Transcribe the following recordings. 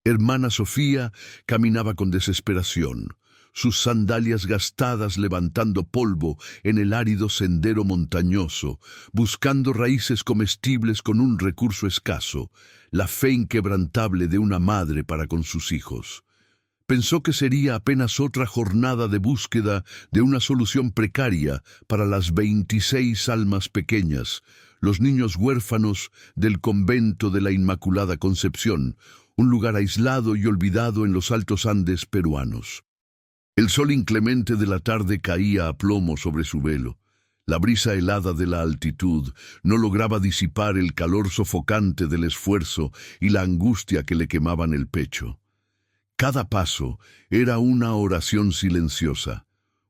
Hermana Sofía caminaba con desesperación, sus sandalias gastadas levantando polvo en el árido sendero montañoso, buscando raíces comestibles con un recurso escaso, la fe inquebrantable de una madre para con sus hijos. Pensó que sería apenas otra jornada de búsqueda de una solución precaria para las 26 almas pequeñas, los niños huérfanos del convento de la Inmaculada Concepción, un lugar aislado y olvidado en los altos Andes peruanos. El sol inclemente de la tarde caía a plomo sobre su velo. La brisa helada de la altitud no lograba disipar el calor sofocante del esfuerzo y la angustia que le quemaban el pecho. Cada paso era una oración silenciosa,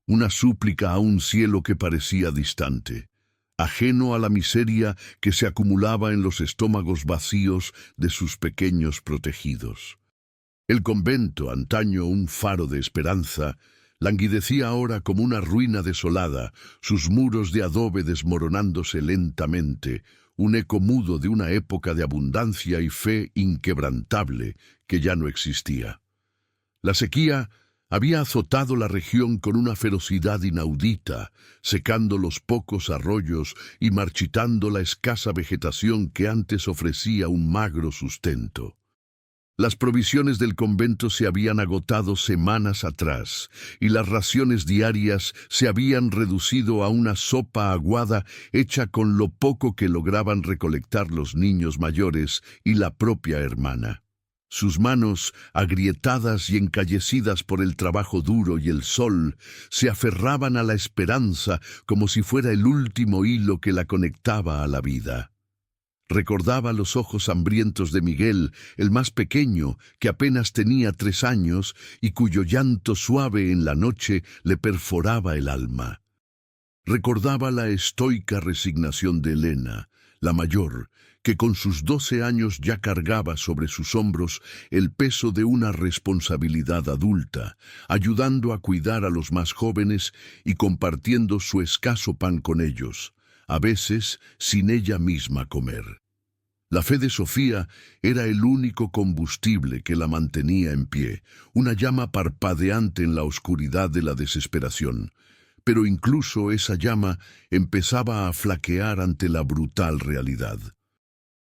una súplica a un cielo que parecía distante, ajeno a la miseria que se acumulaba en los estómagos vacíos de sus pequeños protegidos. El convento, antaño un faro de esperanza, languidecía ahora como una ruina desolada, sus muros de adobe desmoronándose lentamente, un eco mudo de una época de abundancia y fe inquebrantable que ya no existía. La sequía había azotado la región con una ferocidad inaudita, secando los pocos arroyos y marchitando la escasa vegetación que antes ofrecía un magro sustento. Las provisiones del convento se habían agotado semanas atrás, y las raciones diarias se habían reducido a una sopa aguada hecha con lo poco que lograban recolectar los niños mayores y la propia hermana. Sus manos, agrietadas y encallecidas por el trabajo duro y el sol, se aferraban a la esperanza como si fuera el último hilo que la conectaba a la vida. Recordaba los ojos hambrientos de Miguel, el más pequeño, que apenas tenía 3 años y cuyo llanto suave en la noche le perforaba el alma. Recordaba la estoica resignación de Elena, la mayor, que con sus 12 años ya cargaba sobre sus hombros el peso de una responsabilidad adulta, ayudando a cuidar a los más jóvenes y compartiendo su escaso pan con ellos, a veces sin ella misma comer. La fe de Sofía era el único combustible que la mantenía en pie, una llama parpadeante en la oscuridad de la desesperación. Pero incluso esa llama empezaba a flaquear ante la brutal realidad.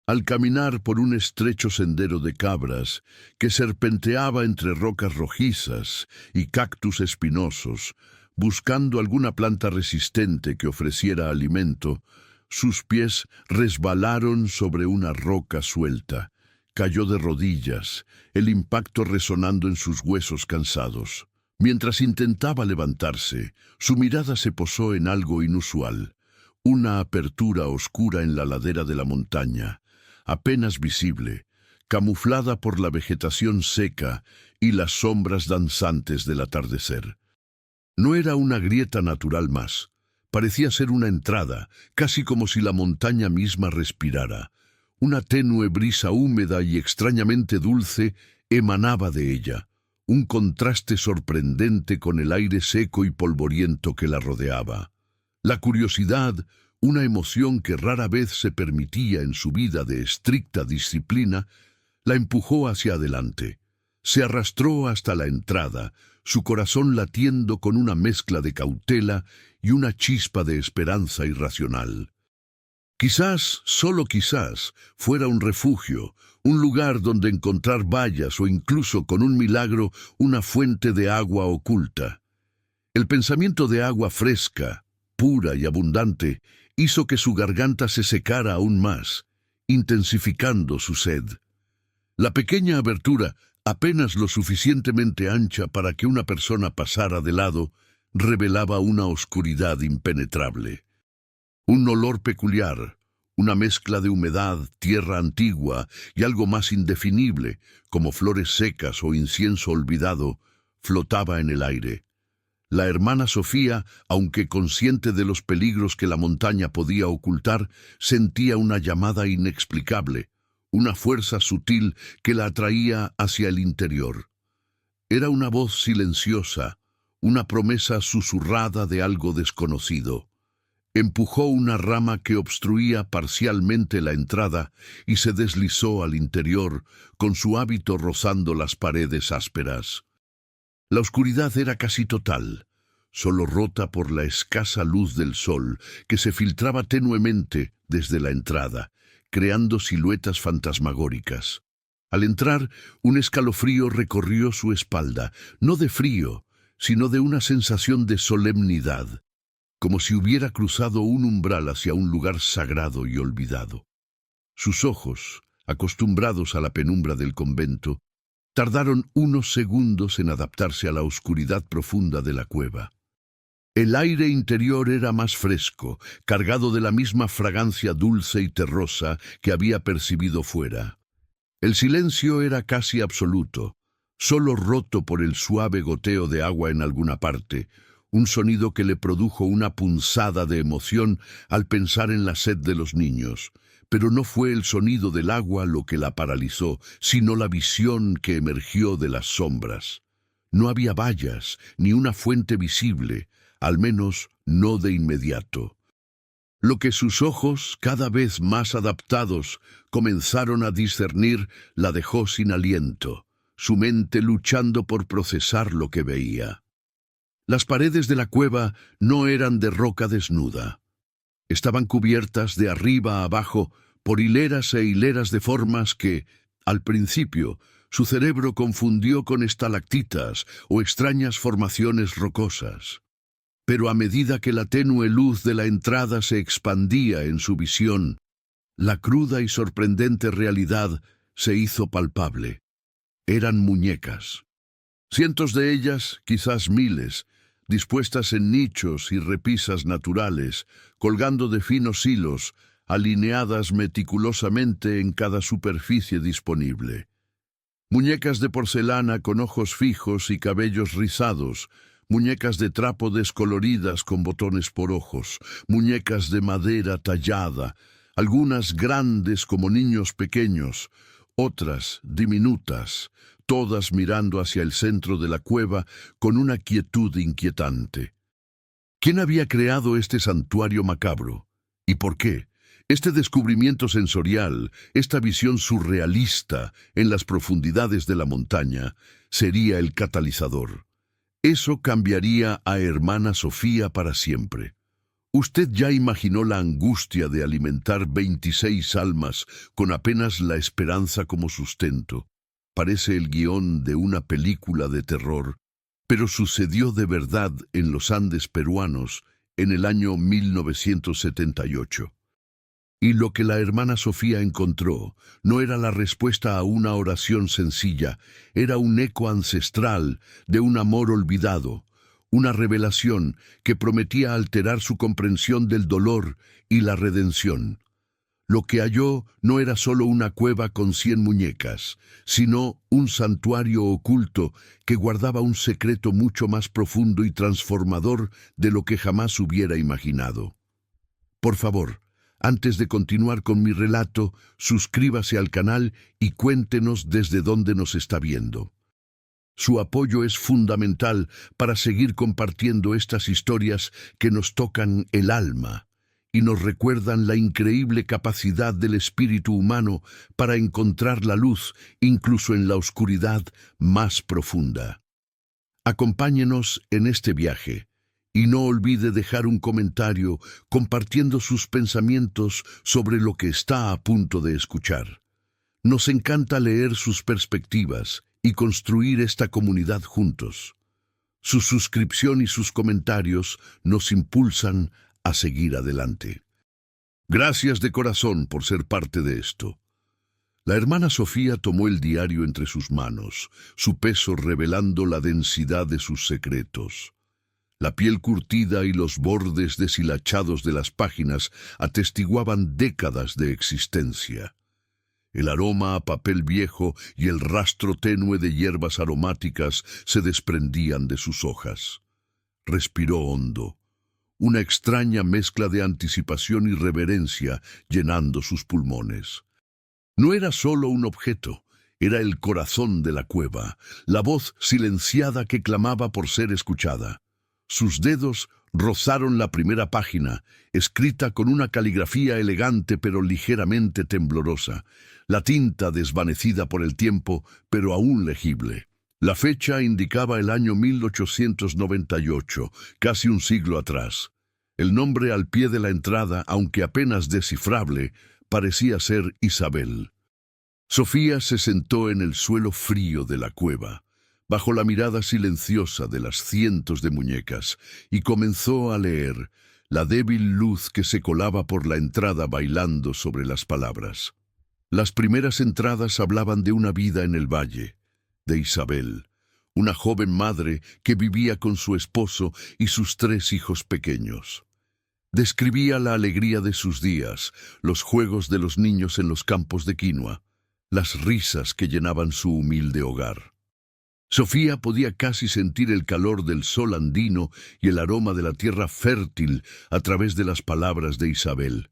Al caminar por un estrecho sendero de cabras que serpenteaba entre rocas rojizas y cactus espinosos, buscando alguna planta resistente que ofreciera alimento, sus pies resbalaron sobre una roca suelta. Cayó de rodillas, el impacto resonando en sus huesos cansados. Mientras intentaba levantarse, su mirada se posó en algo inusual, una apertura oscura en la ladera de la montaña, apenas visible, camuflada por la vegetación seca y las sombras danzantes del atardecer. No era una grieta natural más, parecía ser una entrada, casi como si la montaña misma respirara. Una tenue brisa húmeda y extrañamente dulce emanaba de ella, un contraste sorprendente con el aire seco y polvoriento que la rodeaba. La curiosidad, una emoción que rara vez se permitía en su vida de estricta disciplina, la empujó hacia adelante. Se arrastró hasta la entrada, su corazón latiendo con una mezcla de cautela y una chispa de esperanza irracional. Quizás, solo quizás, fuera un refugio, un lugar donde encontrar bayas o incluso, con un milagro, una fuente de agua oculta. El pensamiento de agua fresca, pura y abundante, hizo que su garganta se secara aún más, intensificando su sed. La pequeña abertura, apenas lo suficientemente ancha para que una persona pasara de lado, revelaba una oscuridad impenetrable. Un olor peculiar, una mezcla de humedad, tierra antigua y algo más indefinible, como flores secas o incienso olvidado, flotaba en el aire. La hermana Sofía, aunque consciente de los peligros que la montaña podía ocultar, sentía una llamada inexplicable, una fuerza sutil que la atraía hacia el interior. Era una voz silenciosa, una promesa susurrada de algo desconocido. Empujó una rama que obstruía parcialmente la entrada y se deslizó al interior, con su hábito rozando las paredes ásperas. La oscuridad era casi total, solo rota por la escasa luz del sol que se filtraba tenuemente desde la entrada, creando siluetas fantasmagóricas. Al entrar, un escalofrío recorrió su espalda, no de frío, sino de una sensación de solemnidad, como si hubiera cruzado un umbral hacia un lugar sagrado y olvidado. Sus ojos, acostumbrados a la penumbra del convento, tardaron unos segundos en adaptarse a la oscuridad profunda de la cueva. El aire interior era más fresco, cargado de la misma fragancia dulce y terrosa que había percibido fuera. El silencio era casi absoluto, solo roto por el suave goteo de agua en alguna parte, un sonido que le produjo una punzada de emoción al pensar en la sed de los niños. Pero no fue el sonido del agua lo que la paralizó, sino la visión que emergió de las sombras. No había vallas, ni una fuente visible, al menos no de inmediato. Lo que sus ojos, cada vez más adaptados, comenzaron a discernir, la dejó sin aliento, su mente luchando por procesar lo que veía. Las paredes de la cueva no eran de roca desnuda. Estaban cubiertas de arriba a abajo por hileras e hileras de formas que, al principio, su cerebro confundió con estalactitas o extrañas formaciones rocosas. Pero a medida que la tenue luz de la entrada se expandía en su visión, la cruda y sorprendente realidad se hizo palpable. Eran muñecas. Cientos de ellas, quizás miles, dispuestas en nichos y repisas naturales, colgando de finos hilos, alineadas meticulosamente en cada superficie disponible. Muñecas de porcelana con ojos fijos y cabellos rizados, muñecas de trapo descoloridas con botones por ojos, muñecas de madera tallada, algunas grandes como niños pequeños, otras diminutas, todas mirando hacia el centro de la cueva con una quietud inquietante. ¿Quién había creado este santuario macabro? ¿Y por qué? Este descubrimiento sensorial, esta visión surrealista en las profundidades de la montaña, sería el catalizador. Eso cambiaría a Hermana Sofía para siempre. Usted ya imaginó la angustia de alimentar 26 almas con apenas la esperanza como sustento. Parece el guión de una película de terror, pero sucedió de verdad en los Andes peruanos en el año 1978. Y lo que la hermana Sofía encontró no era la respuesta a una oración sencilla, era un eco ancestral de un amor olvidado, una revelación que prometía alterar su comprensión del dolor y la redención. Lo que halló no era solo una cueva con 100 muñecas, sino un santuario oculto que guardaba un secreto mucho más profundo y transformador de lo que jamás hubiera imaginado. Por favor, antes de continuar con mi relato, suscríbase al canal y cuéntenos desde dónde nos está viendo. Su apoyo es fundamental para seguir compartiendo estas historias que nos tocan el alma y nos recuerdan la increíble capacidad del espíritu humano para encontrar la luz incluso en la oscuridad más profunda. Acompáñenos en este viaje y no olvide dejar un comentario compartiendo sus pensamientos sobre lo que está a punto de escuchar. Nos encanta leer sus perspectivas y construir esta comunidad juntos. Su suscripción y sus comentarios nos impulsan a seguir adelante. Gracias de corazón por ser parte de esto. La hermana Sofía tomó el diario entre sus manos, su peso revelando la densidad de sus secretos. La piel curtida y los bordes deshilachados de las páginas atestiguaban décadas de existencia. El aroma a papel viejo y el rastro tenue de hierbas aromáticas se desprendían de sus hojas. Respiró hondo. Una extraña mezcla de anticipación y reverencia llenando sus pulmones. No era solo un objeto, era el corazón de la cueva, la voz silenciada que clamaba por ser escuchada. Sus dedos, rozaron la primera página, escrita con una caligrafía elegante pero ligeramente temblorosa, la tinta desvanecida por el tiempo, pero aún legible. La fecha indicaba el año 1898, casi un siglo atrás. El nombre al pie de la entrada, aunque apenas descifrable, parecía ser Isabel. Sofía se sentó en el suelo frío de la cueva, bajo la mirada silenciosa de las cientos de muñecas, y comenzó a leer, la débil luz que se colaba por la entrada bailando sobre las palabras. Las primeras entradas hablaban de una vida en el valle, de Isabel, una joven madre que vivía con su esposo y sus 3 hijos pequeños. Describía la alegría de sus días, los juegos de los niños en los campos de quinoa, las risas que llenaban su humilde hogar. Sofía podía casi sentir el calor del sol andino y el aroma de la tierra fértil a través de las palabras de Isabel.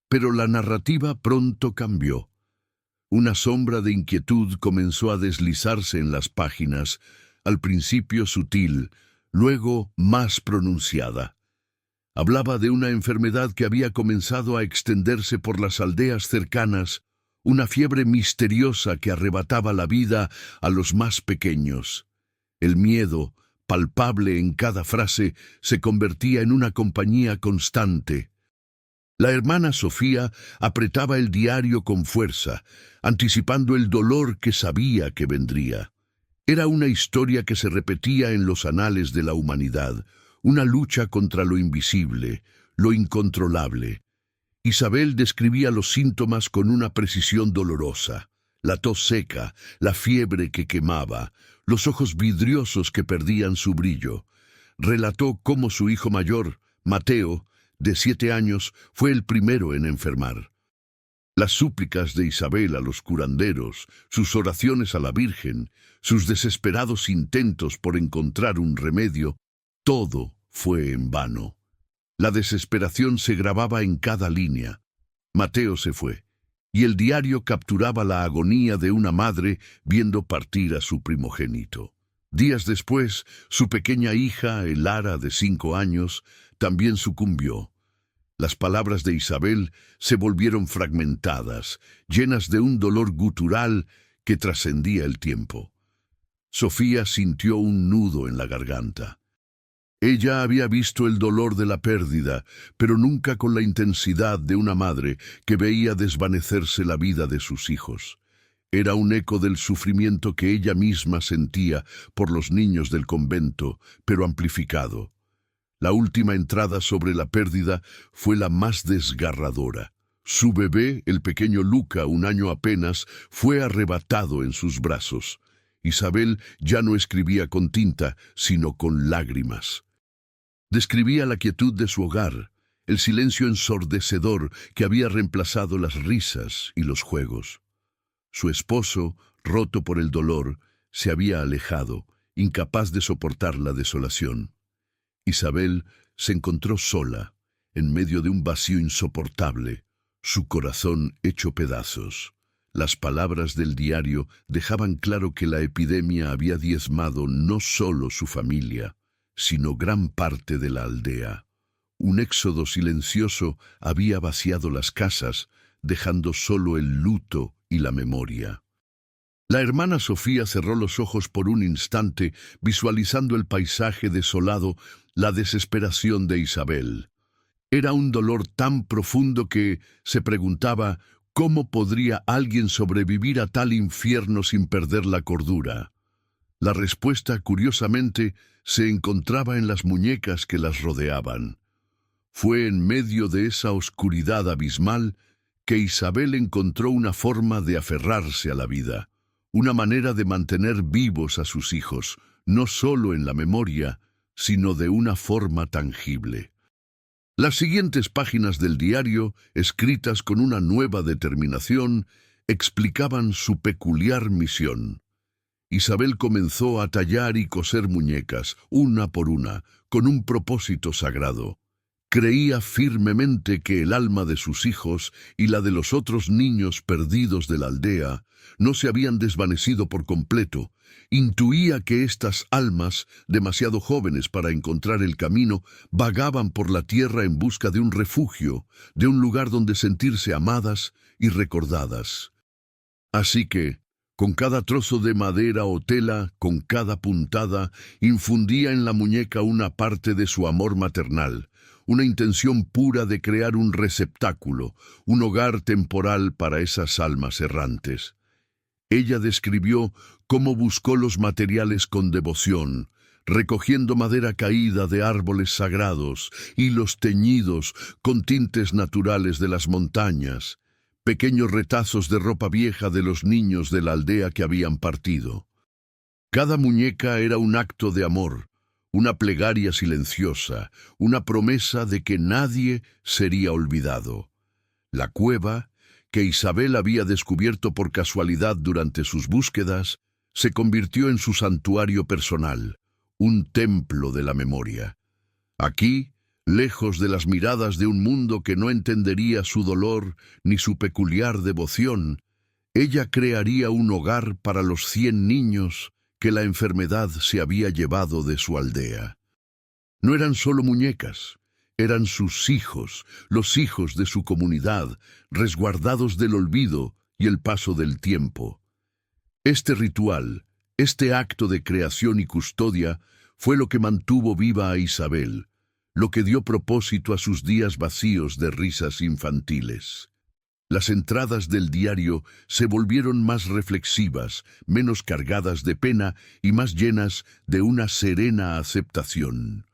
Pero la narrativa pronto cambió. Una sombra de inquietud comenzó a deslizarse en las páginas, al principio sutil, luego más pronunciada. Hablaba de una enfermedad que había comenzado a extenderse por las aldeas cercanas, una fiebre misteriosa que arrebataba la vida a los más pequeños. El miedo, palpable en cada frase, se convertía en una compañía constante. La hermana Sofía apretaba el diario con fuerza, anticipando el dolor que sabía que vendría. Era una historia que se repetía en los anales de la humanidad, una lucha contra lo invisible, lo incontrolable. Isabel describía los síntomas con una precisión dolorosa: la tos seca, la fiebre que quemaba, los ojos vidriosos que perdían su brillo. Relató cómo su hijo mayor, Mateo, de 7 años, fue el primero en enfermar. Las súplicas de Isabel a los curanderos, sus oraciones a la Virgen, sus desesperados intentos por encontrar un remedio, todo fue en vano. La desesperación se grababa en cada línea. Mateo se fue, y el diario capturaba la agonía de una madre viendo partir a su primogénito. Días después, su pequeña hija, Elara, de 5 años, también sucumbió. Las palabras de Isabel se volvieron fragmentadas, llenas de un dolor gutural que trascendía el tiempo. Sofía sintió un nudo en la garganta. Ella había visto el dolor de la pérdida, pero nunca con la intensidad de una madre que veía desvanecerse la vida de sus hijos. Era un eco del sufrimiento que ella misma sentía por los niños del convento, pero amplificado. La última entrada sobre la pérdida fue la más desgarradora. Su bebé, el pequeño Luca, 1 año apenas, fue arrebatado en sus brazos. Isabel ya no escribía con tinta, sino con lágrimas. Describía la quietud de su hogar, el silencio ensordecedor que había reemplazado las risas y los juegos. Su esposo, roto por el dolor, se había alejado, incapaz de soportar la desolación. Isabel se encontró sola, en medio de un vacío insoportable, su corazón hecho pedazos. Las palabras del diario dejaban claro que la epidemia había diezmado no solo su familia, sino gran parte de la aldea. Un éxodo silencioso había vaciado las casas, dejando solo el luto y la memoria. La hermana Sofía cerró los ojos por un instante, visualizando el paisaje desolado, la desesperación de Isabel. Era un dolor tan profundo que se preguntaba cómo podría alguien sobrevivir a tal infierno sin perder la cordura. La respuesta, curiosamente, se encontraba en las muñecas que las rodeaban. Fue en medio de esa oscuridad abismal que Isabel encontró una forma de aferrarse a la vida, una manera de mantener vivos a sus hijos, no solo en la memoria, sino de una forma tangible. Las siguientes páginas del diario, escritas con una nueva determinación, explicaban su peculiar misión. Isabel comenzó a tallar y coser muñecas, una por una, con un propósito sagrado: Creía firmemente que el alma de sus hijos y la de los otros niños perdidos de la aldea no se habían desvanecido por completo. Intuía que estas almas, demasiado jóvenes para encontrar el camino, vagaban por la tierra en busca de un refugio, de un lugar donde sentirse amadas y recordadas. Así que, con cada trozo de madera o tela, con cada puntada, infundía en la muñeca una parte de su amor maternal, una intención pura de crear un receptáculo, un hogar temporal para esas almas errantes. Ella describió cómo buscó los materiales con devoción, recogiendo madera caída de árboles sagrados, hilos teñidos con tintes naturales de las montañas, pequeños retazos de ropa vieja de los niños de la aldea que habían partido. Cada muñeca era un acto de amor, una plegaria silenciosa, una promesa de que nadie sería olvidado. La cueva, que Isabel había descubierto por casualidad durante sus búsquedas, se convirtió en su santuario personal, un templo de la memoria. Aquí, lejos de las miradas de un mundo que no entendería su dolor ni su peculiar devoción, ella crearía un hogar para los 100 niños que la enfermedad se había llevado de su aldea. No eran solo muñecas, eran sus hijos, los hijos de su comunidad, resguardados del olvido y el paso del tiempo. Este ritual, este acto de creación y custodia, fue lo que mantuvo viva a Isabel, lo que dio propósito a sus días vacíos de risas infantiles. Las entradas del diario se volvieron más reflexivas, menos cargadas de pena y más llenas de una serena aceptación.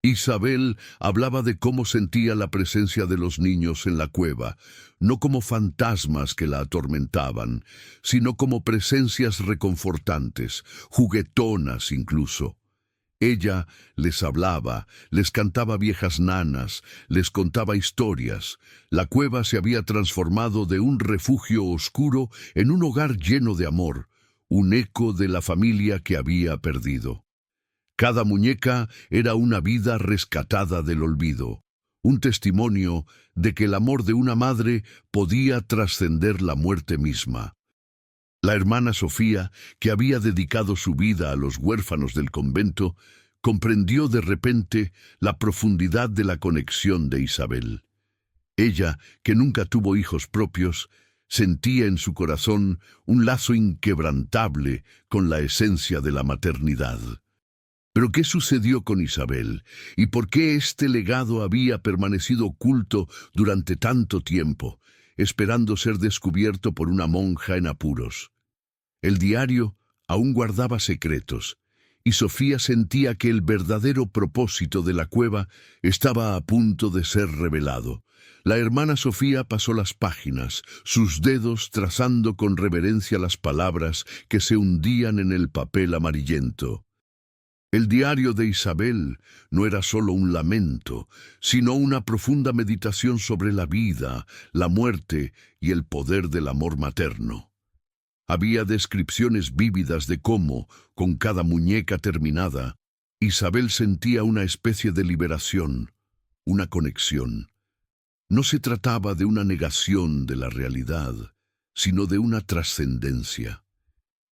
Isabel hablaba de cómo sentía la presencia de los niños en la cueva, no como fantasmas que la atormentaban, sino como presencias reconfortantes, juguetonas incluso. Ella les hablaba, les cantaba viejas nanas, les contaba historias. La cueva se había transformado de un refugio oscuro en un hogar lleno de amor, un eco de la familia que había perdido. Cada muñeca era una vida rescatada del olvido, un testimonio de que el amor de una madre podía trascender la muerte misma. La hermana Sofía, que había dedicado su vida a los huérfanos del convento, comprendió de repente la profundidad de la conexión de Isabel. Ella, que nunca tuvo hijos propios, sentía en su corazón un lazo inquebrantable con la esencia de la maternidad. ¿Pero qué sucedió con Isabel? ¿Y por qué este legado había permanecido oculto durante tanto tiempo, esperando ser descubierto por una monja en apuros? El diario aún guardaba secretos, y Sofía sentía que el verdadero propósito de la cueva estaba a punto de ser revelado. La hermana Sofía pasó las páginas, sus dedos trazando con reverencia las palabras que se hundían en el papel amarillento. El diario de Isabel no era solo un lamento, sino una profunda meditación sobre la vida, la muerte y el poder del amor materno. Había descripciones vívidas de cómo, con cada muñeca terminada, Isabel sentía una especie de liberación, una conexión. No se trataba de una negación de la realidad, sino de una trascendencia.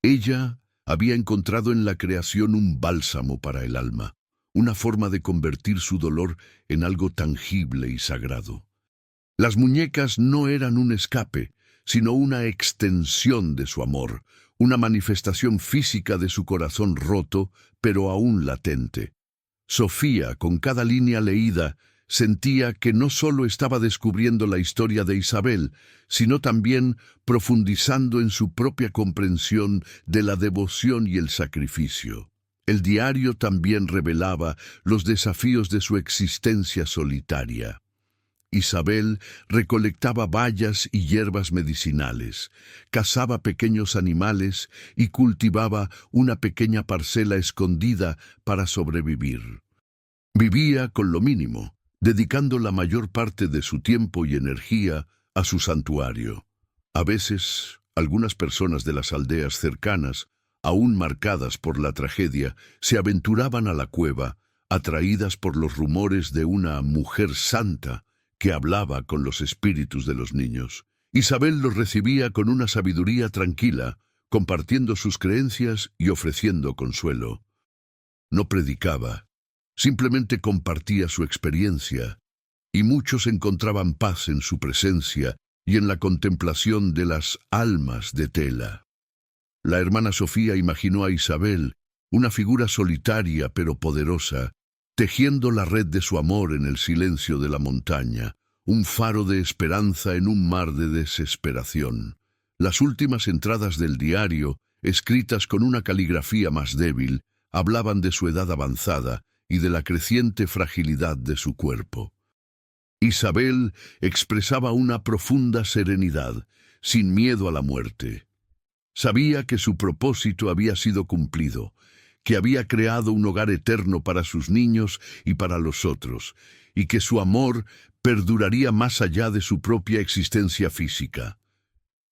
Ella había encontrado en la creación un bálsamo para el alma, una forma de convertir su dolor en algo tangible y sagrado. Las muñecas no eran un escape, sino una extensión de su amor, una manifestación física de su corazón roto, pero aún latente. Sofía, con cada línea leída, sentía que no solo estaba descubriendo la historia de Isabel, sino también profundizando en su propia comprensión de la devoción y el sacrificio. El diario también revelaba los desafíos de su existencia solitaria. Isabel recolectaba bayas y hierbas medicinales, cazaba pequeños animales y cultivaba una pequeña parcela escondida para sobrevivir. Vivía con lo mínimo, dedicando la mayor parte de su tiempo y energía a su santuario. A veces, algunas personas de las aldeas cercanas, aún marcadas por la tragedia, se aventuraban a la cueva, atraídas por los rumores de una mujer santa que hablaba con los espíritus de los niños. Isabel los recibía con una sabiduría tranquila, compartiendo sus creencias y ofreciendo consuelo. No predicaba, simplemente compartía su experiencia, y muchos encontraban paz en su presencia y en la contemplación de las almas de tela. La hermana Sofía imaginó a Isabel, una figura solitaria pero poderosa, tejiendo la red de su amor en el silencio de la montaña, un faro de esperanza en un mar de desesperación. Las últimas entradas del diario, escritas con una caligrafía más débil, hablaban de su edad avanzada y de la creciente fragilidad de su cuerpo. Isabel expresaba una profunda serenidad, sin miedo a la muerte. Sabía que su propósito había sido cumplido, que había creado un hogar eterno para sus niños y para los otros, y que su amor perduraría más allá de su propia existencia física.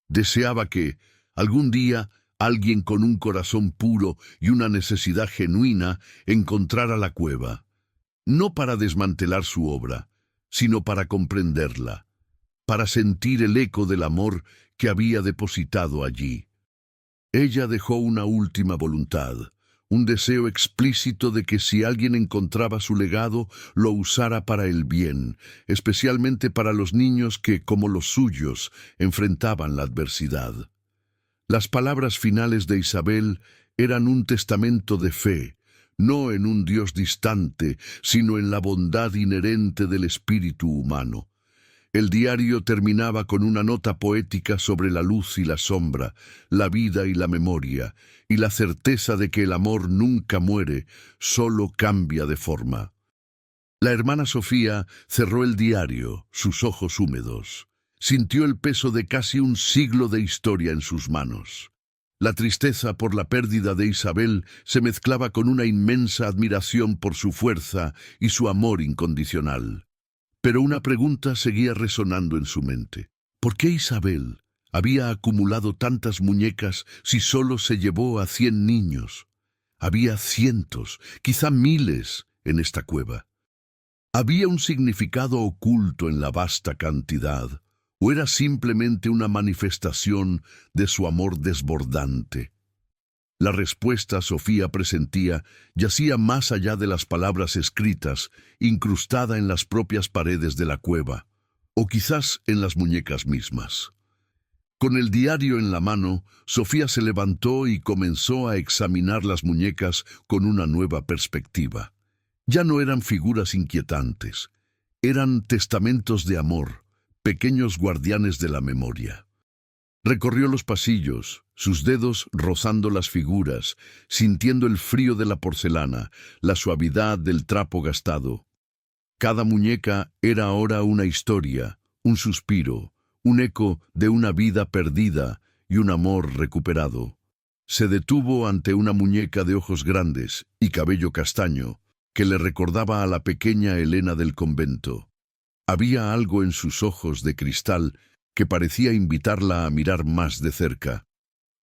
Deseaba que, algún día, alguien con un corazón puro y una necesidad genuina encontrara la cueva, no para desmantelar su obra, sino para comprenderla, para sentir el eco del amor que había depositado allí. Ella dejó una última voluntad, un deseo explícito de que si alguien encontraba su legado, lo usara para el bien, especialmente para los niños que, como los suyos, enfrentaban la adversidad. Las palabras finales de Isabel eran un testamento de fe, no en un Dios distante, sino en la bondad inherente del espíritu humano. El diario terminaba con una nota poética sobre la luz y la sombra, la vida y la memoria, y la certeza de que el amor nunca muere, solo cambia de forma. La hermana Sofía cerró el diario, sus ojos húmedos. Sintió el peso de casi un siglo de historia en sus manos. La tristeza por la pérdida de Isabel se mezclaba con una inmensa admiración por su fuerza y su amor incondicional. Pero una pregunta seguía resonando en su mente. ¿Por qué Isabel había acumulado tantas muñecas si solo se llevó a 100 niños? Había cientos, quizá miles, en esta cueva. ¿Había un significado oculto en la vasta cantidad, o era simplemente una manifestación de su amor desbordante? La respuesta, Sofía presentía, yacía más allá de las palabras escritas, incrustada en las propias paredes de la cueva, o quizás en las muñecas mismas. Con el diario en la mano, Sofía se levantó y comenzó a examinar las muñecas con una nueva perspectiva. Ya no eran figuras inquietantes, eran testamentos de amor, pequeños guardianes de la memoria. Recorrió los pasillos, sus dedos rozando las figuras, sintiendo el frío de la porcelana, la suavidad del trapo gastado. Cada muñeca era ahora una historia, un suspiro, un eco de una vida perdida y un amor recuperado. Se detuvo ante una muñeca de ojos grandes y cabello castaño, que le recordaba a la pequeña Elena del convento. Había algo en sus ojos de cristal que parecía invitarla a mirar más de cerca.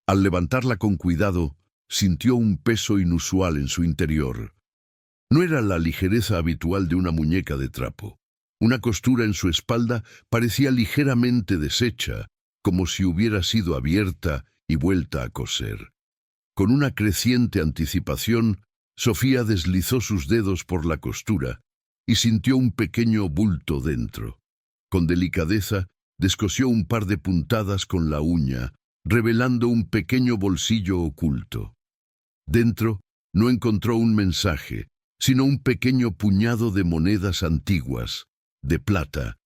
Al levantarla con cuidado, sintió un peso inusual en su interior. No era la ligereza habitual de una muñeca de trapo. Una costura en su espalda parecía ligeramente deshecha, como si hubiera sido abierta y vuelta a coser. Con una creciente anticipación, Sofía deslizó sus dedos por la costura y sintió un pequeño bulto dentro. Con delicadeza, descosió un par de puntadas con la uña, revelando un pequeño bolsillo oculto. Dentro no encontró un mensaje, sino un pequeño puñado de monedas antiguas, de plata,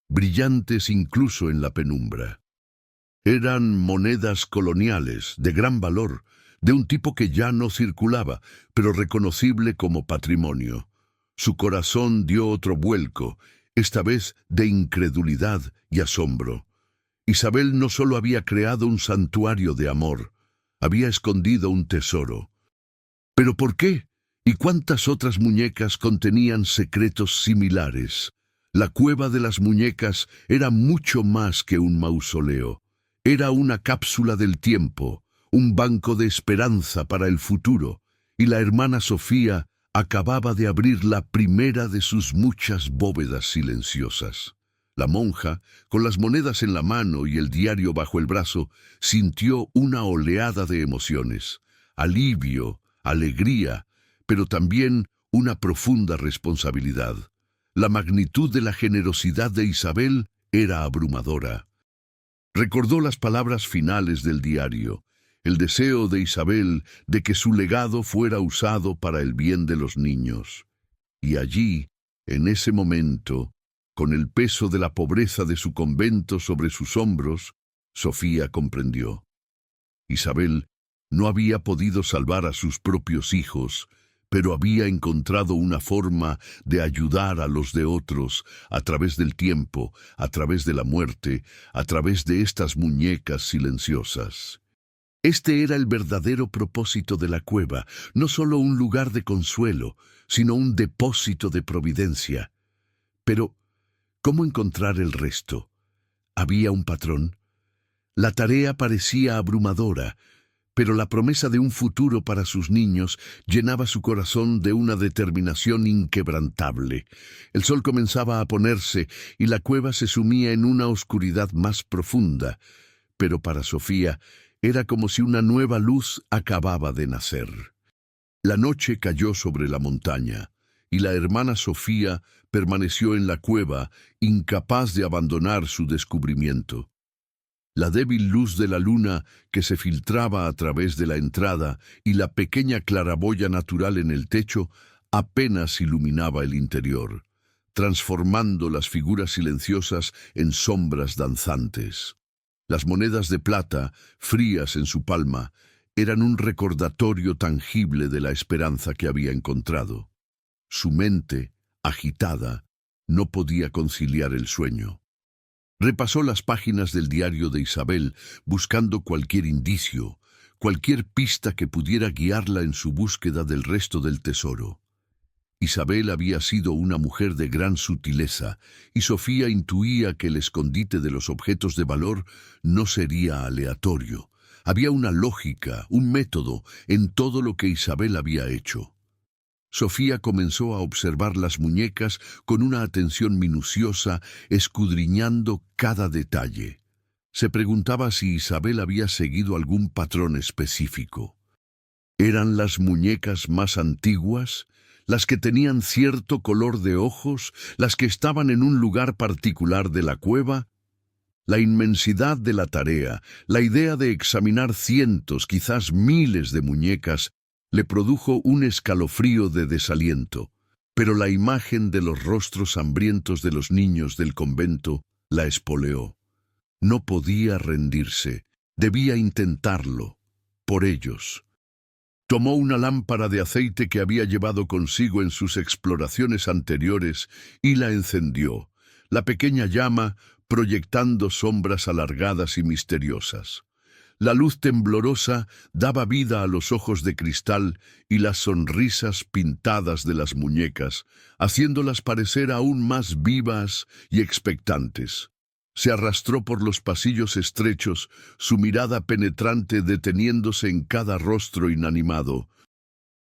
brillantes incluso en la penumbra. Eran monedas coloniales, de gran valor, de un tipo que ya no circulaba, pero reconocible como patrimonio. Su corazón dio otro vuelco, esta vez de incredulidad y asombro. Isabel no solo había creado un santuario de amor, había escondido un tesoro. ¿Pero por qué? ¿Y cuántas otras muñecas contenían secretos similares? La cueva de las muñecas era mucho más que un mausoleo. Era una cápsula del tiempo, un banco de esperanza para el futuro, y la hermana Sofía acababa de abrir la primera de sus muchas bóvedas silenciosas. La monja, con las monedas en la mano y el diario bajo el brazo, sintió una oleada de emociones, alivio, alegría, pero también una profunda responsabilidad. La magnitud de la generosidad de Isabel era abrumadora. Recordó las palabras finales del diario, el deseo de Isabel de que su legado fuera usado para el bien de los niños. Y allí, en ese momento, con el peso de la pobreza de su convento sobre sus hombros, Sofía comprendió. Isabel no había podido salvar a sus propios hijos, pero había encontrado una forma de ayudar a los de otros a través del tiempo, a través de la muerte, a través de estas muñecas silenciosas. Este era el verdadero propósito de la cueva, no solo un lugar de consuelo, sino un depósito de providencia. Pero, ¿cómo encontrar el resto? ¿Había un patrón? La tarea parecía abrumadora, pero la promesa de un futuro para sus niños llenaba su corazón de una determinación inquebrantable. El sol comenzaba a ponerse y la cueva se sumía en una oscuridad más profunda, pero para Sofía era como si una nueva luz acababa de nacer. La noche cayó sobre la montaña, y la hermana Sofía permaneció en la cueva, incapaz de abandonar su descubrimiento. La débil luz de la luna que se filtraba a través de la entrada y la pequeña claraboya natural en el techo apenas iluminaba el interior, transformando las figuras silenciosas en sombras danzantes. Las monedas de plata, frías en su palma, eran un recordatorio tangible de la esperanza que había encontrado. Su mente, agitada, no podía conciliar el sueño. Repasó las páginas del diario de Isabel, buscando cualquier indicio, cualquier pista que pudiera guiarla en su búsqueda del resto del tesoro. Isabel había sido una mujer de gran sutileza, y Sofía intuía que el escondite de los objetos de valor no sería aleatorio. Había una lógica, un método en todo lo que Isabel había hecho. Sofía comenzó a observar las muñecas con una atención minuciosa, escudriñando cada detalle. Se preguntaba si Isabel había seguido algún patrón específico. ¿Eran las muñecas más antiguas, las que tenían cierto color de ojos, las que estaban en un lugar particular de la cueva? La inmensidad de la tarea, la idea de examinar cientos, quizás miles de muñecas, le produjo un escalofrío de desaliento, pero la imagen de los rostros hambrientos de los niños del convento la espoleó. No podía rendirse, debía intentarlo, por ellos. Tomó una lámpara de aceite que había llevado consigo en sus exploraciones anteriores y la encendió, la pequeña llama proyectando sombras alargadas y misteriosas. La luz temblorosa daba vida a los ojos de cristal y las sonrisas pintadas de las muñecas, haciéndolas parecer aún más vivas y expectantes. Se arrastró por los pasillos estrechos, su mirada penetrante deteniéndose en cada rostro inanimado.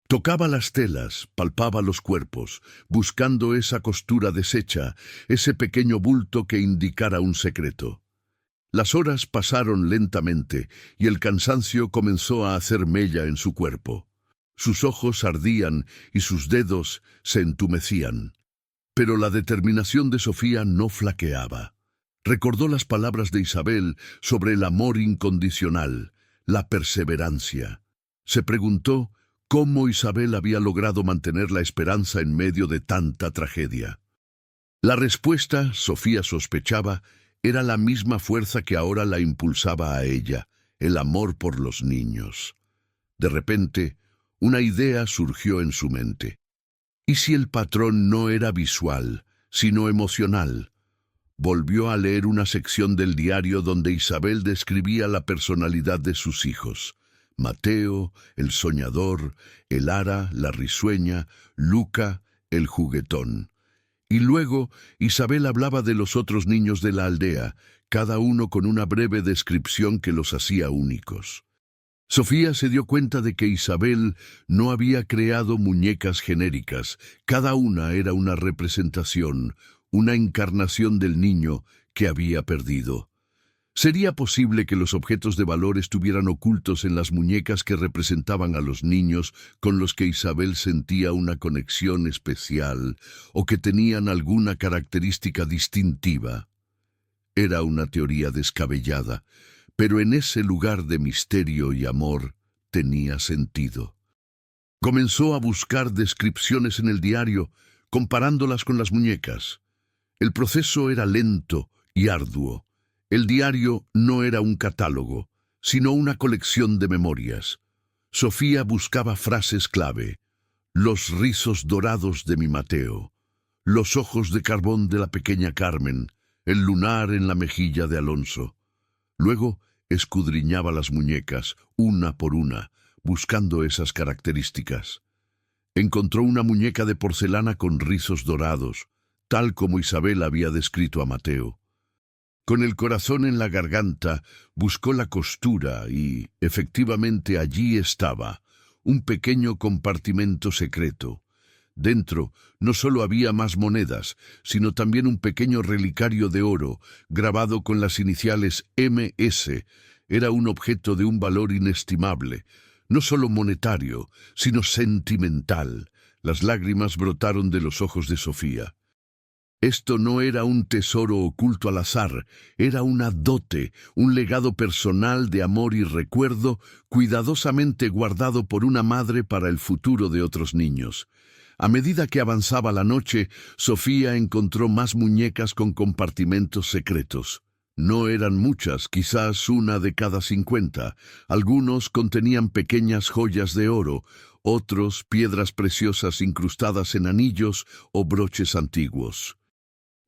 Tocaba las telas, palpaba los cuerpos, buscando esa costura deshecha, ese pequeño bulto que indicara un secreto. Las horas pasaron lentamente y el cansancio comenzó a hacer mella en su cuerpo. Sus ojos ardían y sus dedos se entumecían. Pero la determinación de Sofía no flaqueaba. Recordó las palabras de Isabel sobre el amor incondicional, la perseverancia. Se preguntó cómo Isabel había logrado mantener la esperanza en medio de tanta tragedia. La respuesta, Sofía sospechaba, era la misma fuerza que ahora la impulsaba a ella, el amor por los niños. De repente, una idea surgió en su mente. ¿Y si el patrón no era visual, sino emocional? Volvió a leer una sección del diario donde Isabel describía la personalidad de sus hijos. Mateo, el soñador, Elara, la risueña, Luca, el juguetón. Y luego Isabel hablaba de los otros niños de la aldea, cada uno con una breve descripción que los hacía únicos. Sofía se dio cuenta de que Isabel no había creado muñecas genéricas. Cada una era una representación, una encarnación del niño que había perdido. ¿Sería posible que los objetos de valor estuvieran ocultos en las muñecas que representaban a los niños con los que Isabel sentía una conexión especial o que tenían alguna característica distintiva? Era una teoría descabellada, pero en ese lugar de misterio y amor tenía sentido. Comenzó a buscar descripciones en el diario, comparándolas con las muñecas. El proceso era lento y arduo. El diario no era un catálogo, sino una colección de memorias. Sofía buscaba frases clave: los rizos dorados de mi Mateo, los ojos de carbón de la pequeña Carmen, el lunar en la mejilla de Alonso. Luego escudriñaba las muñecas, una por una, buscando esas características. Encontró una muñeca de porcelana con rizos dorados, tal como Isabel había descrito a Mateo. Con el corazón en la garganta, buscó la costura y, efectivamente, allí estaba, un pequeño compartimento secreto. Dentro no solo había más monedas, sino también un pequeño relicario de oro, grabado con las iniciales MS. Era un objeto de un valor inestimable, no solo monetario, sino sentimental. Las lágrimas brotaron de los ojos de Sofía. Esto no era un tesoro oculto al azar, era una dote, un legado personal de amor y recuerdo, cuidadosamente guardado por una madre para el futuro de otros niños. A medida que avanzaba la noche, Sofía encontró más muñecas con compartimentos secretos. No eran muchas, quizás una de cada 50. Algunos contenían pequeñas joyas de oro, otros piedras preciosas incrustadas en anillos o broches antiguos.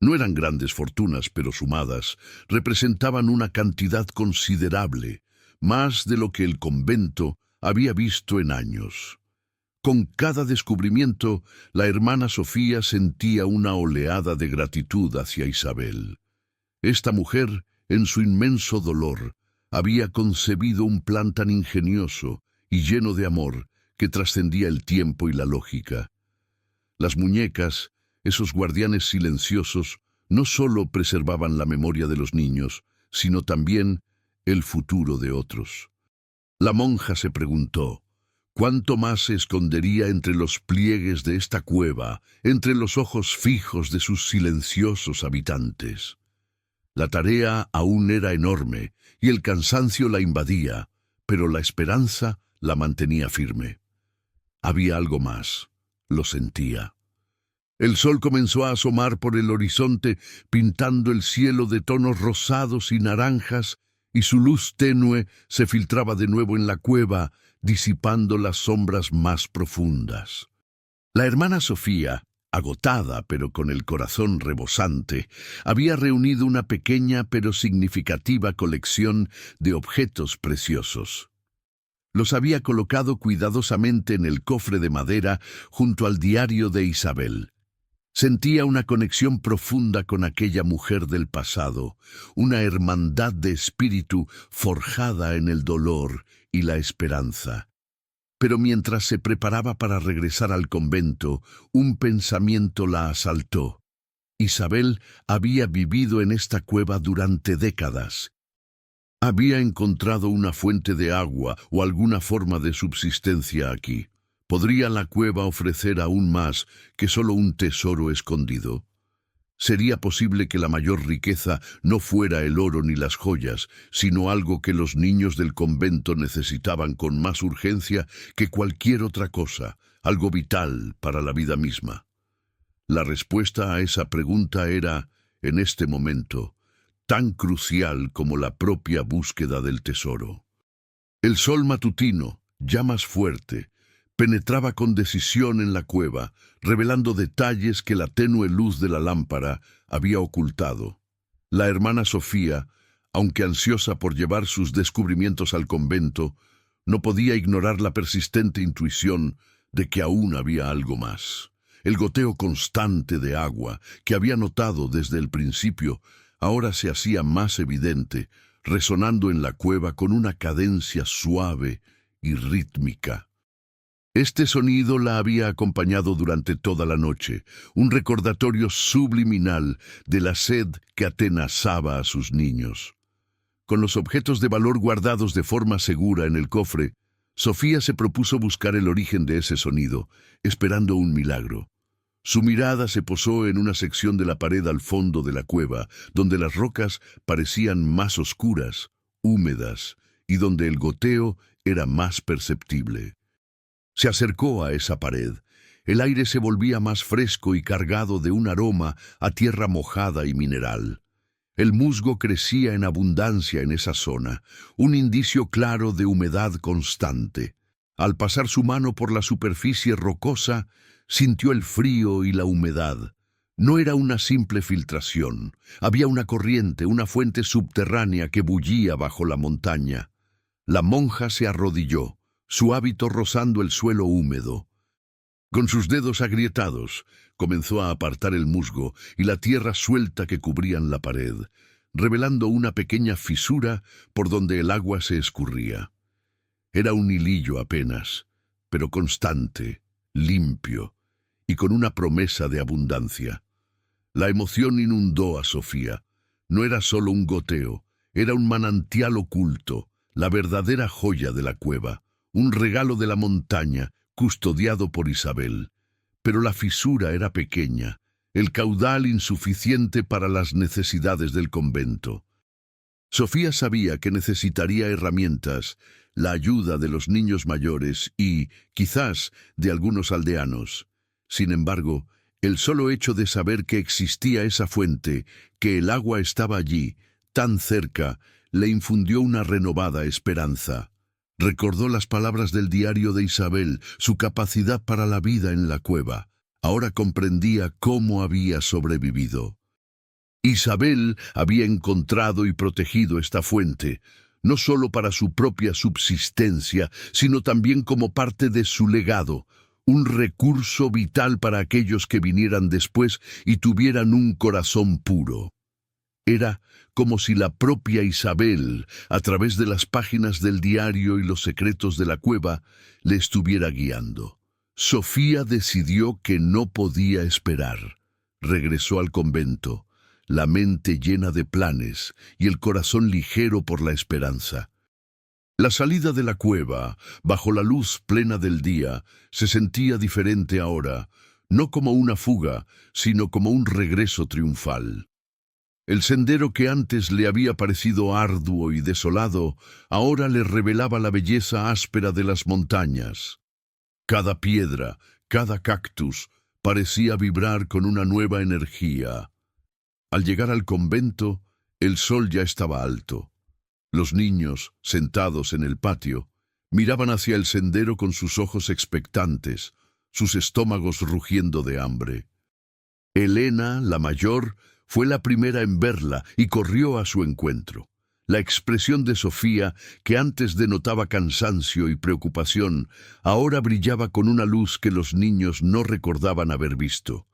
No eran grandes fortunas, pero sumadas, representaban una cantidad considerable, más de lo que el convento había visto en años. Con cada descubrimiento, la hermana Sofía sentía una oleada de gratitud hacia Isabel. Esta mujer, en su inmenso dolor, había concebido un plan tan ingenioso y lleno de amor que trascendía el tiempo y la lógica. Las muñecas, esos guardianes silenciosos, no solo preservaban la memoria de los niños, sino también el futuro de otros. La monja se preguntó: ¿cuánto más se escondería entre los pliegues de esta cueva, entre los ojos fijos de sus silenciosos habitantes? La tarea aún era enorme y el cansancio la invadía, pero la esperanza la mantenía firme. Había algo más, lo sentía. El sol comenzó a asomar por el horizonte, pintando el cielo de tonos rosados y naranjas, y su luz tenue se filtraba de nuevo en la cueva, disipando las sombras más profundas. La hermana Sofía, agotada pero con el corazón rebosante, había reunido una pequeña pero significativa colección de objetos preciosos. Los había colocado cuidadosamente en el cofre de madera junto al diario de Isabel. Sentía una conexión profunda con aquella mujer del pasado, una hermandad de espíritu forjada en el dolor y la esperanza. Pero mientras se preparaba para regresar al convento, un pensamiento la asaltó. Isabel había vivido en esta cueva durante décadas. Había encontrado una fuente de agua o alguna forma de subsistencia aquí. ¿Podría la cueva ofrecer aún más que solo un tesoro escondido? ¿Sería posible que la mayor riqueza no fuera el oro ni las joyas, sino algo que los niños del convento necesitaban con más urgencia que cualquier otra cosa, algo vital para la vida misma? La respuesta a esa pregunta era, en este momento, tan crucial como la propia búsqueda del tesoro. El sol matutino, ya más fuerte, penetraba con decisión en la cueva, revelando detalles que la tenue luz de la lámpara había ocultado. La hermana Sofía, aunque ansiosa por llevar sus descubrimientos al convento, no podía ignorar la persistente intuición de que aún había algo más. El goteo constante de agua, que había notado desde el principio, ahora se hacía más evidente, resonando en la cueva con una cadencia suave y rítmica. Este sonido la había acompañado durante toda la noche, un recordatorio subliminal de la sed que atenazaba a sus niños. Con los objetos de valor guardados de forma segura en el cofre, Sofía se propuso buscar el origen de ese sonido, esperando un milagro. Su mirada se posó en una sección de la pared al fondo de la cueva, donde las rocas parecían más oscuras, húmedas, y donde el goteo era más perceptible. Se acercó a esa pared. El aire se volvía más fresco y cargado de un aroma a tierra mojada y mineral. El musgo crecía en abundancia en esa zona, un indicio claro de humedad constante. Al pasar su mano por la superficie rocosa, sintió el frío y la humedad. No era una simple filtración. Había una corriente, una fuente subterránea que bullía bajo la montaña. La monja se arrodilló, su hábito rozando el suelo húmedo. Con sus dedos agrietados, comenzó a apartar el musgo y la tierra suelta que cubrían la pared, revelando una pequeña fisura por donde el agua se escurría. Era un hilillo apenas, pero constante, limpio y con una promesa de abundancia. La emoción inundó a Sofía. No era solo un goteo, era un manantial oculto, la verdadera joya de la cueva, un regalo de la montaña, custodiado por Isabel. Pero la fisura era pequeña, el caudal insuficiente para las necesidades del convento. Sofía sabía que necesitaría herramientas, la ayuda de los niños mayores y, quizás, de algunos aldeanos. Sin embargo, el solo hecho de saber que existía esa fuente, que el agua estaba allí, tan cerca, le infundió una renovada esperanza. Recordó las palabras del diario de Isabel, su capacidad para la vida en la cueva. Ahora comprendía cómo había sobrevivido. Isabel había encontrado y protegido esta fuente, no solo para su propia subsistencia, sino también como parte de su legado, un recurso vital para aquellos que vinieran después y tuvieran un corazón puro. Era como si la propia Isabel, a través de las páginas del diario y los secretos de la cueva, le estuviera guiando. Sofía decidió que no podía esperar. Regresó al convento, la mente llena de planes y el corazón ligero por la esperanza. La salida de la cueva, bajo la luz plena del día, se sentía diferente ahora, no como una fuga, sino como un regreso triunfal. El sendero que antes le había parecido arduo y desolado, ahora le revelaba la belleza áspera de las montañas. Cada piedra, cada cactus, parecía vibrar con una nueva energía. Al llegar al convento, el sol ya estaba alto. Los niños, sentados en el patio, miraban hacia el sendero con sus ojos expectantes, sus estómagos rugiendo de hambre. Elena, la mayor, fue la primera en verla y corrió a su encuentro. La expresión de Sofía, que antes denotaba cansancio y preocupación, ahora brillaba con una luz que los niños no recordaban haber visto.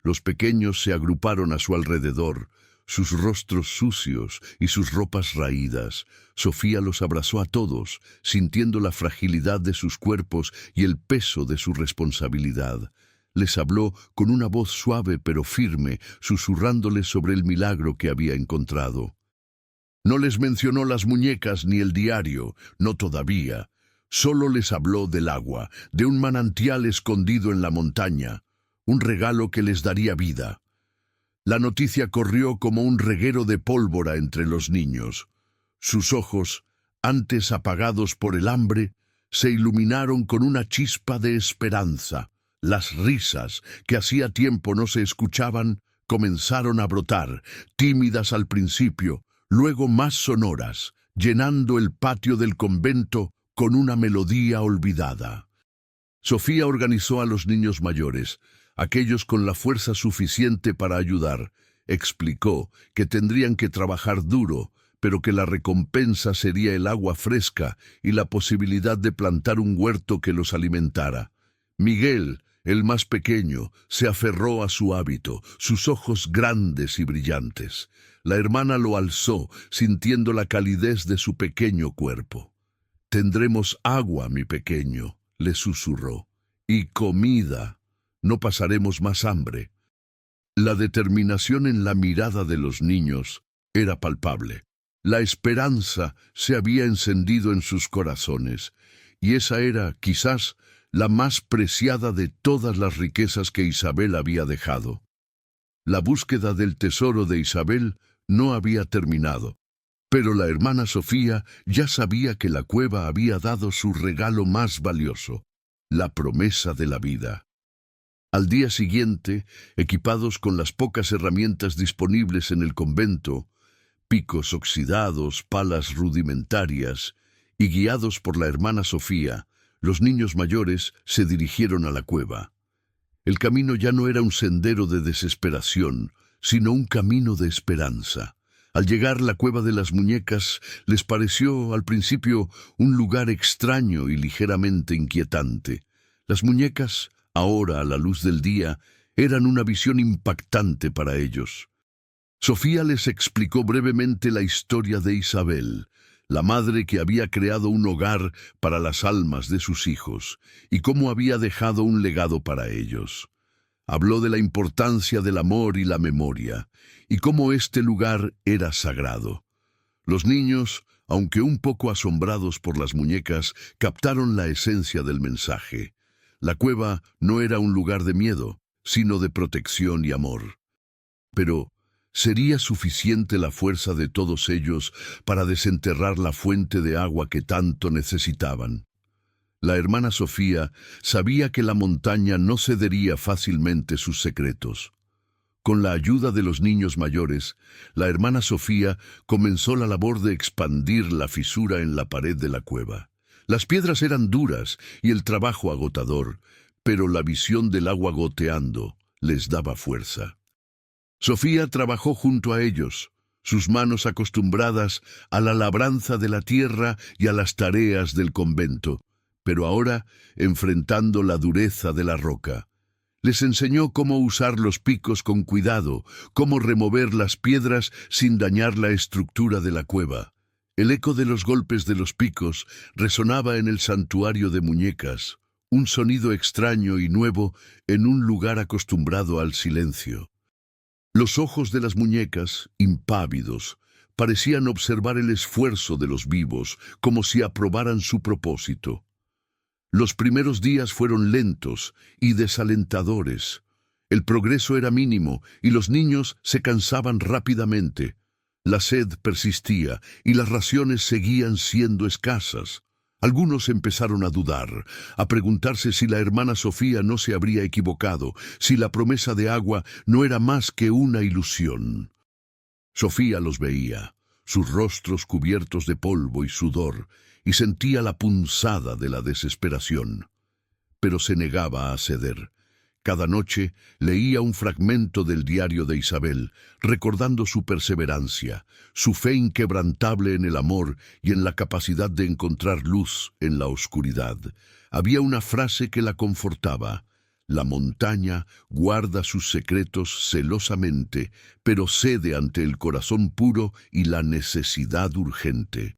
Los pequeños se agruparon a su alrededor, sus rostros sucios y sus ropas raídas. Sofía los abrazó a todos, sintiendo la fragilidad de sus cuerpos y el peso de su responsabilidad. Les habló con una voz suave pero firme, susurrándoles sobre el milagro que había encontrado. No les mencionó las muñecas ni el diario, no todavía. Solo les habló del agua, de un manantial escondido en la montaña, un regalo que les daría vida. La noticia corrió como un reguero de pólvora entre los niños. Sus ojos, antes apagados por el hambre, se iluminaron con una chispa de esperanza. Las risas, que hacía tiempo no se escuchaban, comenzaron a brotar, tímidas al principio, luego más sonoras, llenando el patio del convento con una melodía olvidada. Sofía organizó a los niños mayores, aquellos con la fuerza suficiente para ayudar. Explicó que tendrían que trabajar duro, pero que la recompensa sería el agua fresca y la posibilidad de plantar un huerto que los alimentara. Miguel, el más pequeño, se aferró a su hábito, sus ojos grandes y brillantes. La hermana lo alzó, sintiendo la calidez de su pequeño cuerpo. «Tendremos agua, mi pequeño», le susurró, «y comida. No pasaremos más hambre». La determinación en la mirada de los niños era palpable. La esperanza se había encendido en sus corazones, y esa era, quizás, la más preciada de todas las riquezas que Isabel había dejado. La búsqueda del tesoro de Isabel no había terminado, pero la hermana Sofía ya sabía que la cueva había dado su regalo más valioso, la promesa de la vida. Al día siguiente, equipados con las pocas herramientas disponibles en el convento, picos oxidados, palas rudimentarias, y guiados por la hermana Sofía, los niños mayores se dirigieron a la cueva. El camino ya no era un sendero de desesperación, sino un camino de esperanza. Al llegar a la cueva de las muñecas, les pareció al principio un lugar extraño y ligeramente inquietante. Las muñecas, ahora a la luz del día, eran una visión impactante para ellos. Sofía les explicó brevemente la historia de Isabel, la madre que había creado un hogar para las almas de sus hijos, y cómo había dejado un legado para ellos. Habló de la importancia del amor y la memoria, y cómo este lugar era sagrado. Los niños, aunque un poco asombrados por las muñecas, captaron la esencia del mensaje. La cueva no era un lugar de miedo, sino de protección y amor. Pero ¿sería suficiente la fuerza de todos ellos para desenterrar la fuente de agua que tanto necesitaban? La hermana Sofía sabía que la montaña no cedería fácilmente sus secretos. Con la ayuda de los niños mayores, la hermana Sofía comenzó la labor de expandir la fisura en la pared de la cueva. Las piedras eran duras y el trabajo agotador, pero la visión del agua goteando les daba fuerza. Sofía trabajó junto a ellos, sus manos acostumbradas a la labranza de la tierra y a las tareas del convento, pero ahora enfrentando la dureza de la roca. Les enseñó cómo usar los picos con cuidado, cómo remover las piedras sin dañar la estructura de la cueva. El eco de los golpes de los picos resonaba en el santuario de muñecas, un sonido extraño y nuevo en un lugar acostumbrado al silencio. Los ojos de las muñecas, impávidos, parecían observar el esfuerzo de los vivos, como si aprobaran su propósito. Los primeros días fueron lentos y desalentadores. El progreso era mínimo y los niños se cansaban rápidamente. La sed persistía y las raciones seguían siendo escasas. Algunos empezaron a dudar, a preguntarse si la hermana Sofía no se habría equivocado, si la promesa de agua no era más que una ilusión. Sofía los veía, sus rostros cubiertos de polvo y sudor, y sentía la punzada de la desesperación. Pero se negaba a ceder. Cada noche leía un fragmento del diario de Isabel, recordando su perseverancia, su fe inquebrantable en el amor y en la capacidad de encontrar luz en la oscuridad. Había una frase que la confortaba: «La montaña guarda sus secretos celosamente, pero cede ante el corazón puro y la necesidad urgente».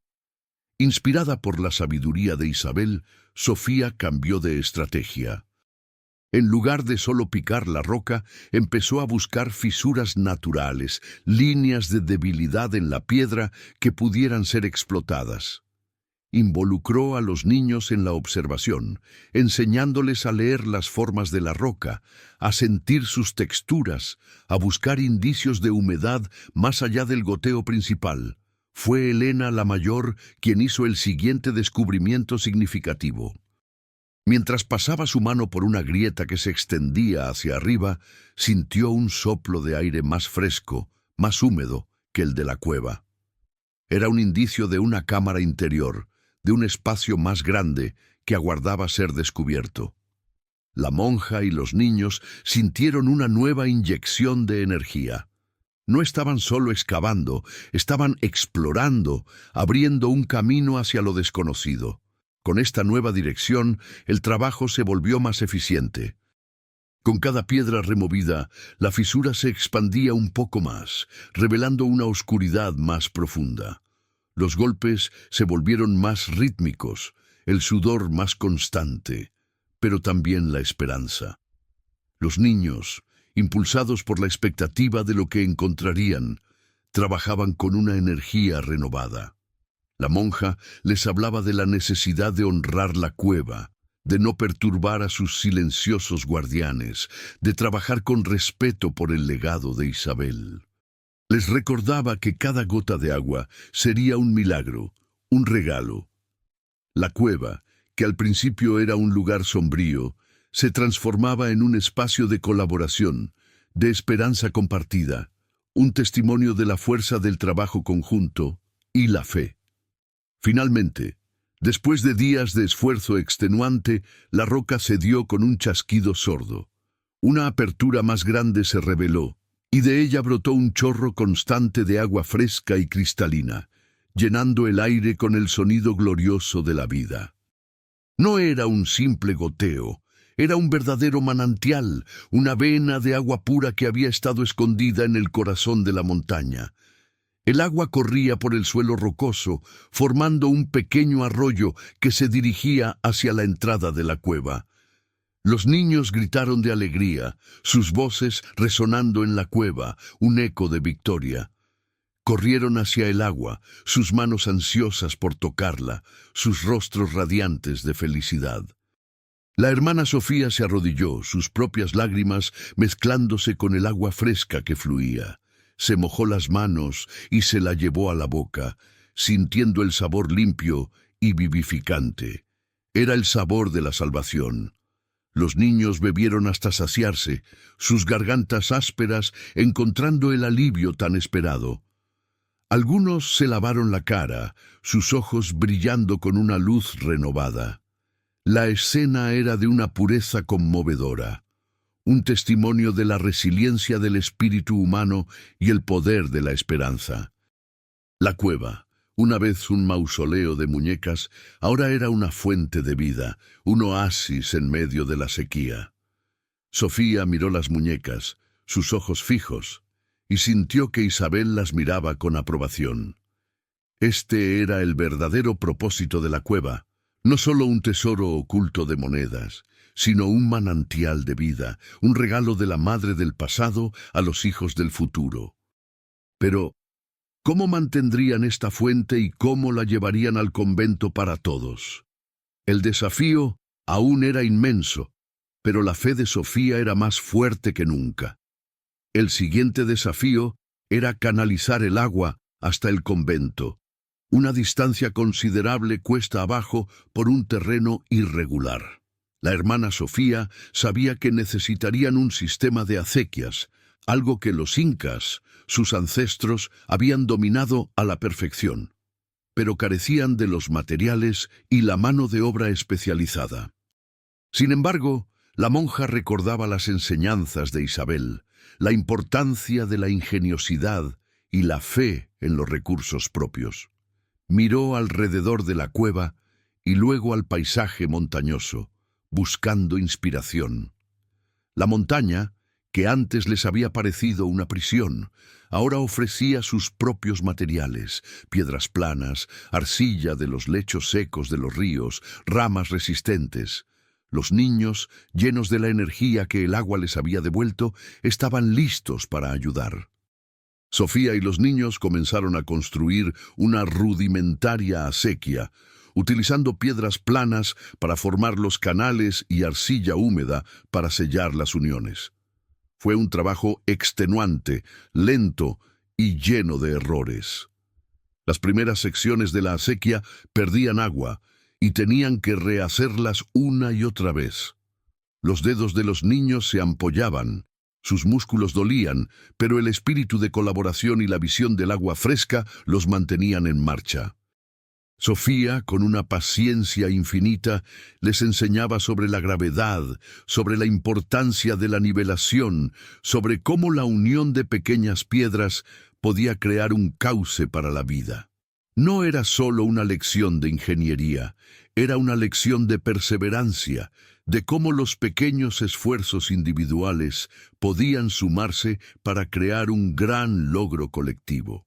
Inspirada por la sabiduría de Isabel, Sofía cambió de estrategia. En lugar de solo picar la roca, empezó a buscar fisuras naturales, líneas de debilidad en la piedra que pudieran ser explotadas. Involucró a los niños en la observación, enseñándoles a leer las formas de la roca, a sentir sus texturas, a buscar indicios de humedad más allá del goteo principal. Fue Elena la mayor quien hizo el siguiente descubrimiento significativo. Mientras pasaba su mano por una grieta que se extendía hacia arriba, sintió un soplo de aire más fresco, más húmedo que el de la cueva. Era un indicio de una cámara interior, de un espacio más grande que aguardaba ser descubierto. La monja y los niños sintieron una nueva inyección de energía. No estaban solo excavando, estaban explorando, abriendo un camino hacia lo desconocido. Con esta nueva dirección, el trabajo se volvió más eficiente. Con cada piedra removida, la fisura se expandía un poco más, revelando una oscuridad más profunda. Los golpes se volvieron más rítmicos, el sudor más constante, pero también la esperanza. Los niños, impulsados por la expectativa de lo que encontrarían, trabajaban con una energía renovada. La monja les hablaba de la necesidad de honrar la cueva, de no perturbar a sus silenciosos guardianes, de trabajar con respeto por el legado de Isabel. Les recordaba que cada gota de agua sería un milagro, un regalo. La cueva, que al principio era un lugar sombrío, se transformaba en un espacio de colaboración, de esperanza compartida, un testimonio de la fuerza del trabajo conjunto y la fe. Finalmente, después de días de esfuerzo extenuante, la roca cedió con un chasquido sordo. Una apertura más grande se reveló, y de ella brotó un chorro constante de agua fresca y cristalina, llenando el aire con el sonido glorioso de la vida. No era un simple goteo, era un verdadero manantial, una vena de agua pura que había estado escondida en el corazón de la montaña. El agua corría por el suelo rocoso, formando un pequeño arroyo que se dirigía hacia la entrada de la cueva. Los niños gritaron de alegría, sus voces resonando en la cueva, un eco de victoria. Corrieron hacia el agua, sus manos ansiosas por tocarla, sus rostros radiantes de felicidad. La hermana Sofía se arrodilló, sus propias lágrimas mezclándose con el agua fresca que fluía. Se mojó las manos y se la llevó a la boca, sintiendo el sabor limpio y vivificante. Era el sabor de la salvación. Los niños bebieron hasta saciarse, sus gargantas ásperas encontrando el alivio tan esperado. Algunos se lavaron la cara, sus ojos brillando con una luz renovada. La escena era de una pureza conmovedora, un testimonio de la resiliencia del espíritu humano y el poder de la esperanza. La cueva, una vez un mausoleo de muñecas, ahora era una fuente de vida, un oasis en medio de la sequía. Sofía miró las muñecas, sus ojos fijos, y sintió que Isabel las miraba con aprobación. Este era el verdadero propósito de la cueva, no solo un tesoro oculto de monedas, sino un manantial de vida, un regalo de la madre del pasado a los hijos del futuro. Pero, ¿cómo mantendrían esta fuente y cómo la llevarían al convento para todos? El desafío aún era inmenso, pero la fe de Sofía era más fuerte que nunca. El siguiente desafío era canalizar el agua hasta el convento, una distancia considerable cuesta abajo por un terreno irregular. La hermana Sofía sabía que necesitarían un sistema de acequias, algo que los incas, sus ancestros, habían dominado a la perfección, pero carecían de los materiales y la mano de obra especializada. Sin embargo, la monja recordaba las enseñanzas de Isabel, la importancia de la ingeniosidad y la fe en los recursos propios. Miró alrededor de la cueva y luego al paisaje montañoso, buscando inspiración. La montaña, que antes les había parecido una prisión, ahora ofrecía sus propios materiales, piedras planas, arcilla de los lechos secos de los ríos, ramas resistentes. Los niños, llenos de la energía que el agua les había devuelto, estaban listos para ayudar. Sofía y los niños comenzaron a construir una rudimentaria acequia, utilizando piedras planas para formar los canales y arcilla húmeda para sellar las uniones. Fue un trabajo extenuante, lento y lleno de errores. Las primeras secciones de la acequia perdían agua y tenían que rehacerlas una y otra vez. Los dedos de los niños se ampollaban, sus músculos dolían, pero el espíritu de colaboración y la visión del agua fresca los mantenían en marcha. Sofía, con una paciencia infinita, les enseñaba sobre la gravedad, sobre la importancia de la nivelación, sobre cómo la unión de pequeñas piedras podía crear un cauce para la vida. No era solo una lección de ingeniería, era una lección de perseverancia, de cómo los pequeños esfuerzos individuales podían sumarse para crear un gran logro colectivo.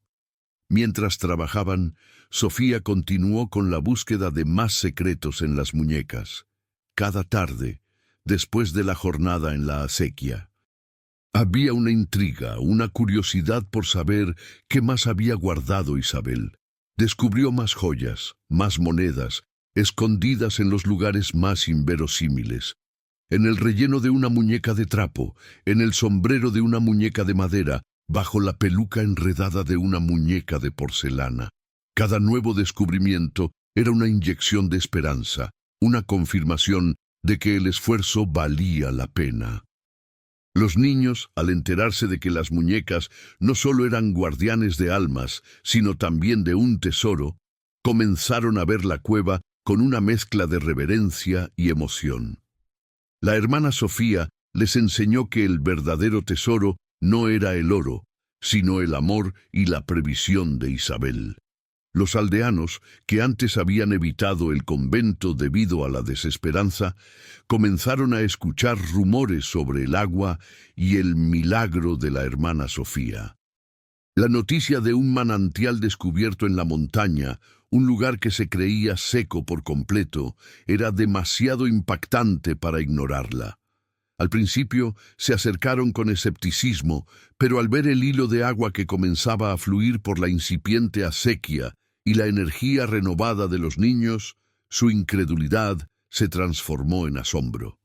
Mientras trabajaban, Sofía continuó con la búsqueda de más secretos en las muñecas. Cada tarde, después de la jornada en la acequia, había una intriga, una curiosidad por saber qué más había guardado Isabel. Descubrió más joyas, más monedas, escondidas en los lugares más inverosímiles. En el relleno de una muñeca de trapo, en el sombrero de una muñeca de madera, bajo la peluca enredada de una muñeca de porcelana. Cada nuevo descubrimiento era una inyección de esperanza, una confirmación de que el esfuerzo valía la pena. Los niños, al enterarse de que las muñecas no solo eran guardianes de almas, sino también de un tesoro, comenzaron a ver la cueva con una mezcla de reverencia y emoción. La hermana Sofía les enseñó que el verdadero tesoro no era el oro, sino el amor y la previsión de Isabel. Los aldeanos, que antes habían evitado el convento debido a la desesperanza, comenzaron a escuchar rumores sobre el agua y el milagro de la hermana Sofía. La noticia de un manantial descubierto en la montaña, un lugar que se creía seco por completo, era demasiado impactante para ignorarla. Al principio se acercaron con escepticismo, pero al ver el hilo de agua que comenzaba a fluir por la incipiente acequia y la energía renovada de los niños, su incredulidad se transformó en asombro.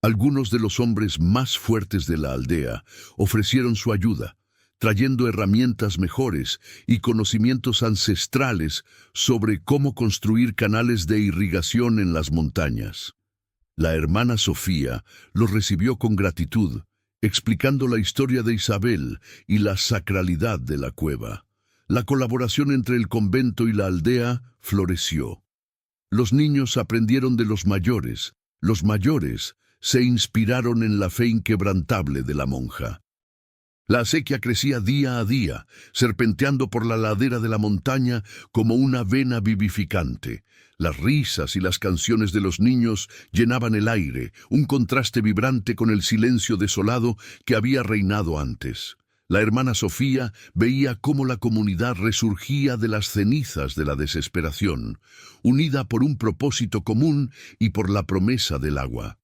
Algunos de los hombres más fuertes de la aldea ofrecieron su ayuda, trayendo herramientas mejores y conocimientos ancestrales sobre cómo construir canales de irrigación en las montañas. La hermana Sofía los recibió con gratitud, explicando la historia de Isabel y la sacralidad de la cueva. La colaboración entre el convento y la aldea floreció. Los niños aprendieron de los mayores se inspiraron en la fe inquebrantable de la monja. La acequia crecía día a día, serpenteando por la ladera de la montaña como una vena vivificante. Las risas y las canciones de los niños llenaban el aire, un contraste vibrante con el silencio desolado que había reinado antes. La hermana Sofía veía cómo la comunidad resurgía de las cenizas de la desesperación, unida por un propósito común y por la promesa del agua.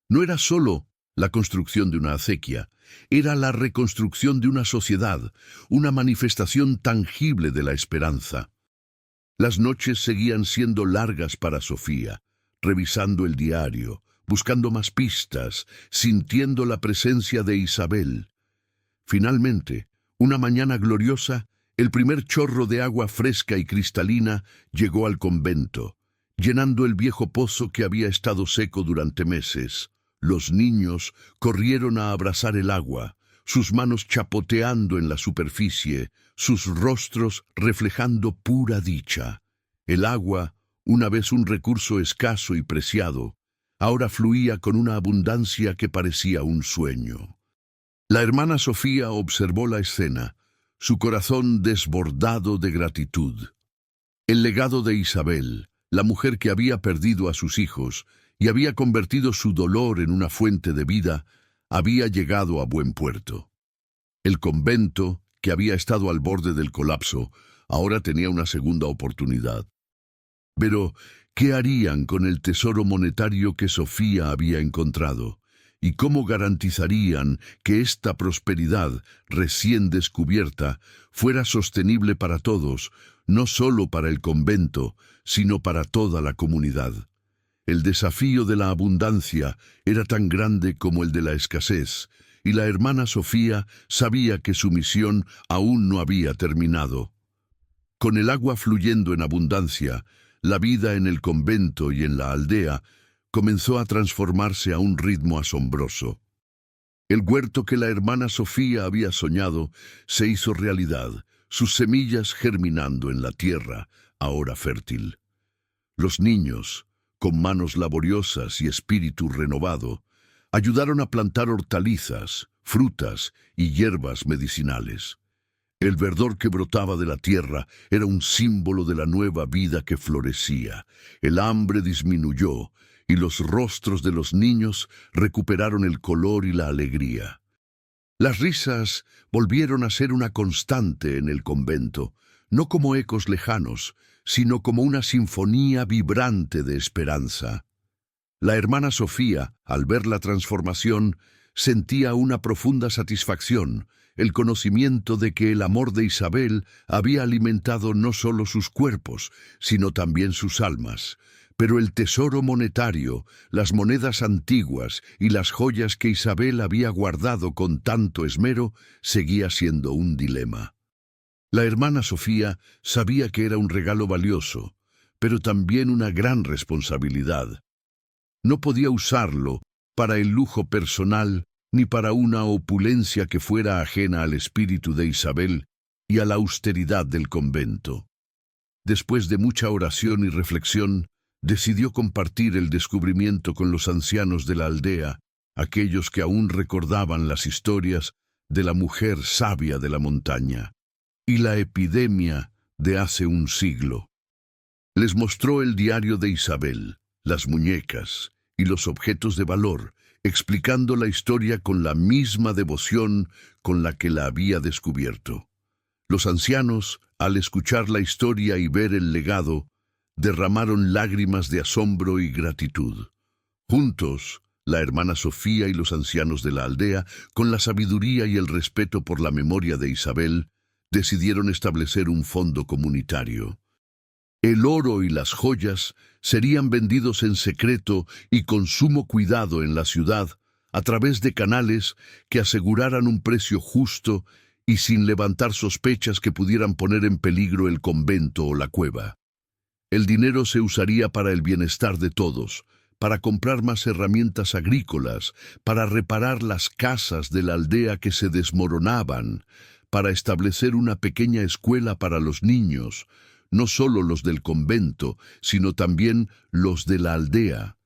No era solo la construcción de una acequia, era la reconstrucción de una sociedad, una manifestación tangible de la esperanza. Las noches seguían siendo largas para Sofía, revisando el diario, buscando más pistas, sintiendo la presencia de Isabel. Finalmente, una mañana gloriosa, el primer chorro de agua fresca y cristalina llegó al convento, llenando el viejo pozo que había estado seco durante meses. Los niños corrieron a abrazar el agua, sus manos chapoteando en la superficie, sus rostros reflejando pura dicha. El agua, una vez un recurso escaso y preciado, ahora fluía con una abundancia que parecía un sueño. La hermana Sofía observó la escena, su corazón desbordado de gratitud. El legado de Isabel, la mujer que había perdido a sus hijos y había convertido su dolor en una fuente de vida, había llegado a buen puerto. El convento, que había estado al borde del colapso, ahora tenía una segunda oportunidad. Pero, ¿qué harían con el tesoro monetario que Sofía había encontrado? ¿Y cómo garantizarían que esta prosperidad recién descubierta fuera sostenible para todos, no solo para el convento, sino para toda la comunidad? El desafío de la abundancia era tan grande como el de la escasez, y la hermana Sofía sabía que su misión aún no había terminado. Con el agua fluyendo en abundancia, la vida en el convento y en la aldea comenzó a transformarse a un ritmo asombroso. El huerto que la hermana Sofía había soñado se hizo realidad, sus semillas germinando en la tierra, ahora fértil. Los niños, con manos laboriosas y espíritu renovado, ayudaron a plantar hortalizas, frutas y hierbas medicinales. El verdor que brotaba de la tierra era un símbolo de la nueva vida que florecía. El hambre disminuyó y los rostros de los niños recuperaron el color y la alegría. Las risas volvieron a ser una constante en el convento, no como ecos lejanos, sino como una sinfonía vibrante de esperanza. La hermana Sofía, al ver la transformación, sentía una profunda satisfacción, el conocimiento de que el amor de Isabel había alimentado no solo sus cuerpos, sino también sus almas. Pero el tesoro monetario, las monedas antiguas y las joyas que Isabel había guardado con tanto esmero, seguía siendo un dilema. La hermana Sofía sabía que era un regalo valioso, pero también una gran responsabilidad. No podía usarlo para el lujo personal ni para una opulencia que fuera ajena al espíritu de Isabel y a la austeridad del convento. Después de mucha oración y reflexión, decidió compartir el descubrimiento con los ancianos de la aldea, aquellos que aún recordaban las historias de la mujer sabia de la montaña y la epidemia de hace un siglo. Les mostró el diario de Isabel, las muñecas y los objetos de valor, explicando la historia con la misma devoción con la que la había descubierto. Los ancianos, al escuchar la historia y ver el legado, derramaron lágrimas de asombro y gratitud. Juntos, la hermana Sofía y los ancianos de la aldea, con la sabiduría y el respeto por la memoria de Isabel, decidieron establecer un fondo comunitario. El oro y las joyas serían vendidos en secreto y con sumo cuidado en la ciudad, a través de canales que aseguraran un precio justo y sin levantar sospechas que pudieran poner en peligro el convento o la cueva. El dinero se usaría para el bienestar de todos, para comprar más herramientas agrícolas, para reparar las casas de la aldea que se desmoronaban, para establecer una pequeña escuela para los niños, no solo los del convento, sino también los de la aldea.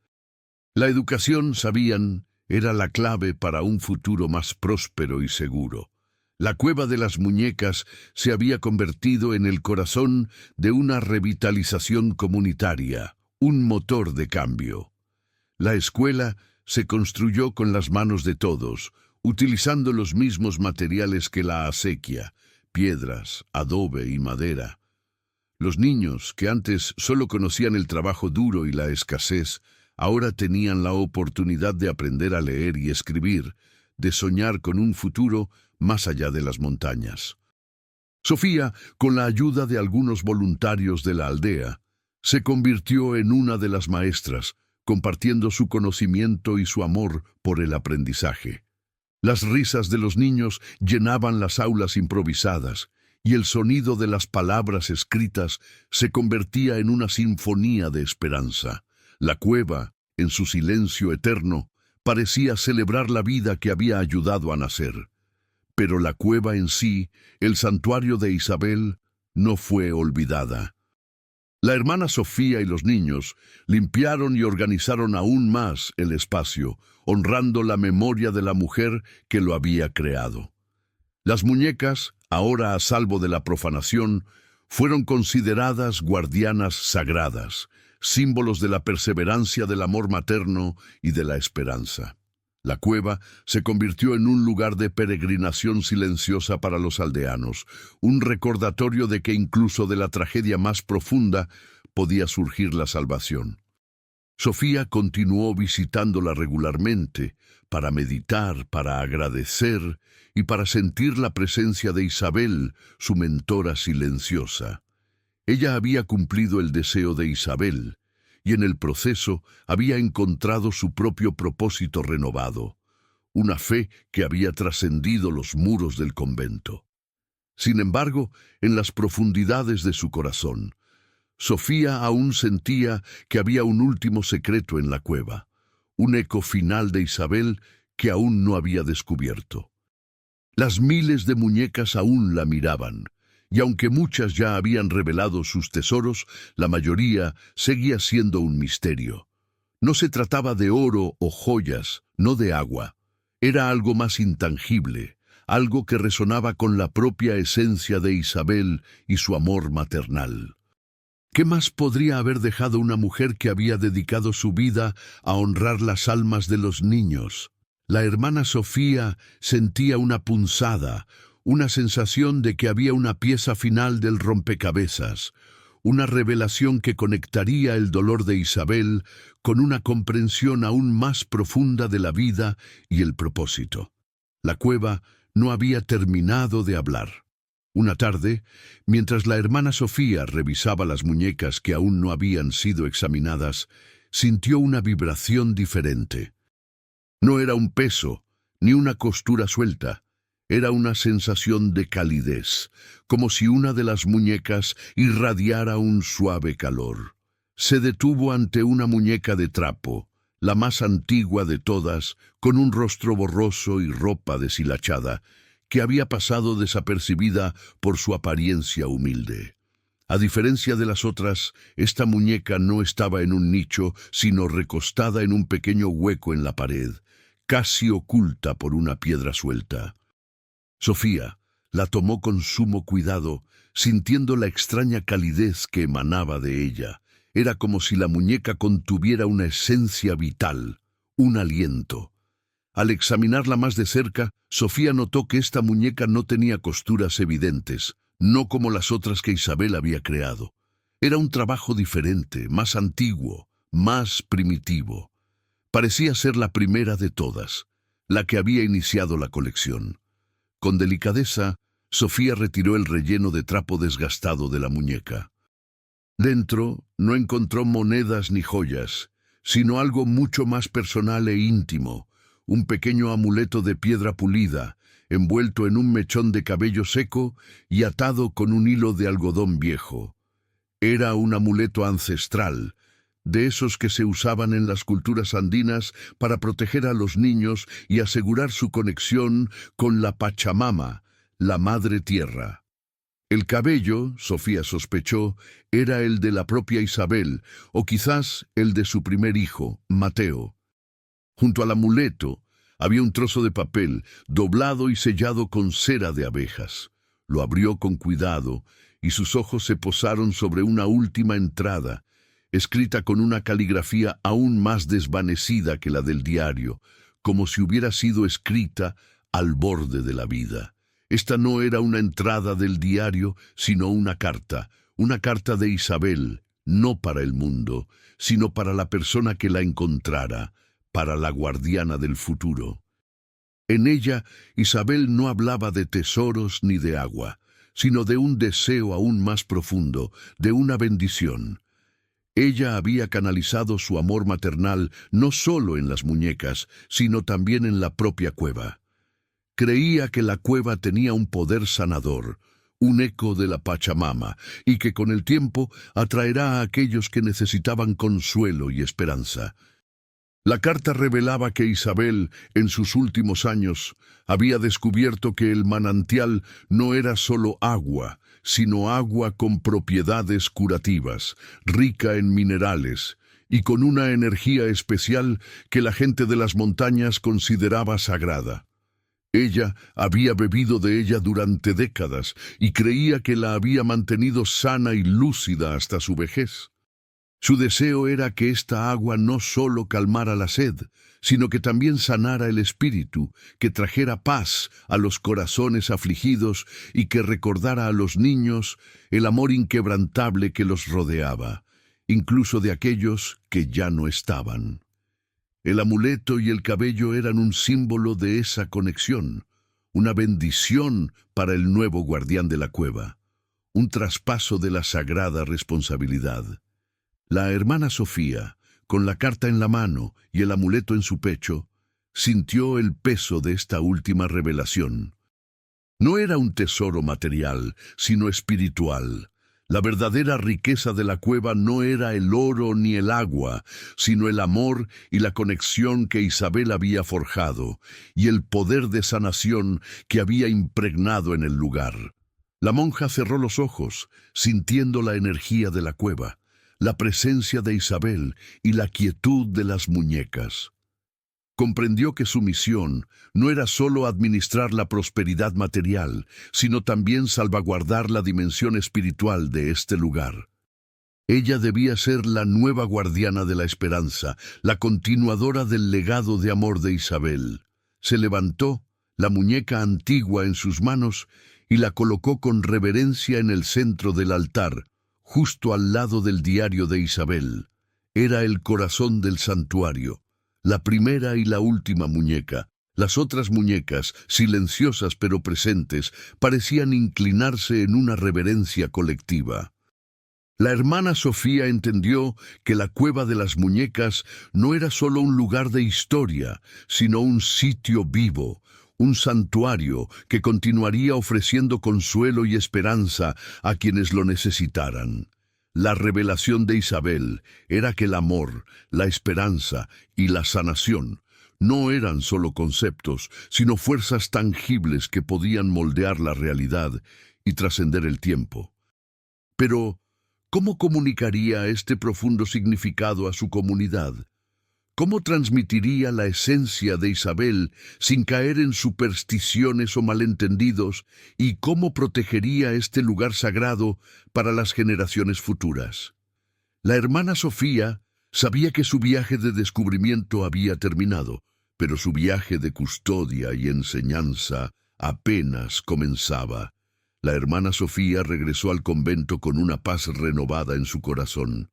La educación, sabían, era la clave para un futuro más próspero y seguro. La cueva de las muñecas se había convertido en el corazón de una revitalización comunitaria, un motor de cambio. La escuela se construyó con las manos de todos, utilizando los mismos materiales que la acequia, piedras, adobe y madera. Los niños, que antes solo conocían el trabajo duro y la escasez, ahora tenían la oportunidad de aprender a leer y escribir, de soñar con un futuro más allá de las montañas. Sofía, con la ayuda de algunos voluntarios de la aldea, se convirtió en una de las maestras, compartiendo su conocimiento y su amor por el aprendizaje. Las risas de los niños llenaban las aulas improvisadas, y el sonido de las palabras escritas se convertía en una sinfonía de esperanza. La cueva, en su silencio eterno, parecía celebrar la vida que había ayudado a nacer. Pero la cueva en sí, el santuario de Isabel, no fue olvidada. La hermana Sofía y los niños limpiaron y organizaron aún más el espacio, honrando la memoria de la mujer que lo había creado. Las muñecas, ahora a salvo de la profanación, fueron consideradas guardianas sagradas, símbolos de la perseverancia del amor materno y de la esperanza. La cueva se convirtió en un lugar de peregrinación silenciosa para los aldeanos, un recordatorio de que incluso de la tragedia más profunda podía surgir la salvación. Sofía continuó visitándola regularmente para meditar, para agradecer y para sentir la presencia de Isabel, su mentora silenciosa. Ella había cumplido el deseo de Isabel, y en el proceso había encontrado su propio propósito renovado, una fe que había trascendido los muros del convento. Sin embargo, en las profundidades de su corazón, Sofía aún sentía que había un último secreto en la cueva, un eco final de Isabel que aún no había descubierto. Las miles de muñecas aún la miraban, y aunque muchas ya habían revelado sus tesoros, la mayoría seguía siendo un misterio. No se trataba de oro o joyas, no de agua. Era algo más intangible, algo que resonaba con la propia esencia de Isabel y su amor maternal. ¿Qué más podría haber dejado una mujer que había dedicado su vida a honrar las almas de los niños? La hermana Sofía sentía una punzada, una sensación de que había una pieza final del rompecabezas, una revelación que conectaría el dolor de Isabel con una comprensión aún más profunda de la vida y el propósito. La cueva no había terminado de hablar. Una tarde, mientras la hermana Sofía revisaba las muñecas que aún no habían sido examinadas, sintió una vibración diferente. No era un peso, ni una costura suelta. Era una sensación de calidez, como si una de las muñecas irradiara un suave calor. Se detuvo ante una muñeca de trapo, la más antigua de todas, con un rostro borroso y ropa deshilachada, que había pasado desapercibida por su apariencia humilde. A diferencia de las otras, esta muñeca no estaba en un nicho, sino recostada en un pequeño hueco en la pared, casi oculta por una piedra suelta. Sofía la tomó con sumo cuidado, sintiendo la extraña calidez que emanaba de ella. Era como si la muñeca contuviera una esencia vital, un aliento. Al examinarla más de cerca, Sofía notó que esta muñeca no tenía costuras evidentes, no como las otras que Isabel había creado. Era un trabajo diferente, más antiguo, más primitivo. Parecía ser la primera de todas, la que había iniciado la colección. Con delicadeza, Sofía retiró el relleno de trapo desgastado de la muñeca. Dentro no encontró monedas ni joyas, sino algo mucho más personal e íntimo, un pequeño amuleto de piedra pulida, envuelto en un mechón de cabello seco y atado con un hilo de algodón viejo. Era un amuleto ancestral, de esos que se usaban en las culturas andinas para proteger a los niños y asegurar su conexión con la Pachamama, la Madre Tierra. El cabello, Sofía sospechó, era el de la propia Isabel, o quizás el de su primer hijo, Mateo. Junto al amuleto había un trozo de papel, doblado y sellado con cera de abejas. Lo abrió con cuidado, y sus ojos se posaron sobre una última entrada, escrita con una caligrafía aún más desvanecida que la del diario, como si hubiera sido escrita al borde de la vida. Esta no era una entrada del diario, sino una carta de Isabel, no para el mundo, sino para la persona que la encontrara, para la guardiana del futuro. En ella, Isabel no hablaba de tesoros ni de agua, sino de un deseo aún más profundo, de una bendición. Ella había canalizado su amor maternal no solo en las muñecas, sino también en la propia cueva. Creía que la cueva tenía un poder sanador, un eco de la Pachamama, y que con el tiempo atraerá a aquellos que necesitaban consuelo y esperanza. La carta revelaba que Isabel, en sus últimos años, había descubierto que el manantial no era solo agua, sino agua con propiedades curativas, rica en minerales, y con una energía especial que la gente de las montañas consideraba sagrada. Ella había bebido de ella durante décadas y creía que la había mantenido sana y lúcida hasta su vejez. Su deseo era que esta agua no solo calmara la sed, sino que también sanara el espíritu, que trajera paz a los corazones afligidos y que recordara a los niños el amor inquebrantable que los rodeaba, incluso de aquellos que ya no estaban. El amuleto y el cabello eran un símbolo de esa conexión, una bendición para el nuevo guardián de la cueva, un traspaso de la sagrada responsabilidad. La hermana Sofía, con la carta en la mano y el amuleto en su pecho, sintió el peso de esta última revelación. No era un tesoro material, sino espiritual. La verdadera riqueza de la cueva no era el oro ni el agua, sino el amor y la conexión que Isabel había forjado, y el poder de sanación que había impregnado en el lugar. La monja cerró los ojos, sintiendo la energía de la cueva, la presencia de Isabel y la quietud de las muñecas. Comprendió que su misión no era solo administrar la prosperidad material, sino también salvaguardar la dimensión espiritual de este lugar. Ella debía ser la nueva guardiana de la esperanza, la continuadora del legado de amor de Isabel. Se levantó, la muñeca antigua en sus manos, y la colocó con reverencia en el centro del altar, justo al lado del diario de Isabel. Era el corazón del santuario, la primera y la última muñeca. Las otras muñecas, silenciosas pero presentes, parecían inclinarse en una reverencia colectiva. La hermana Sofía entendió que la cueva de las muñecas no era solo un lugar de historia, sino un sitio vivo, un santuario que continuaría ofreciendo consuelo y esperanza a quienes lo necesitaran. La revelación de Isabel era que el amor, la esperanza y la sanación no eran solo conceptos, sino fuerzas tangibles que podían moldear la realidad y trascender el tiempo. Pero, ¿cómo comunicaría este profundo significado a su comunidad? ¿Cómo transmitiría la esencia de Isabel sin caer en supersticiones o malentendidos? ¿Y cómo protegería este lugar sagrado para las generaciones futuras? La hermana Sofía sabía que su viaje de descubrimiento había terminado, pero su viaje de custodia y enseñanza apenas comenzaba. La hermana Sofía regresó al convento con una paz renovada en su corazón.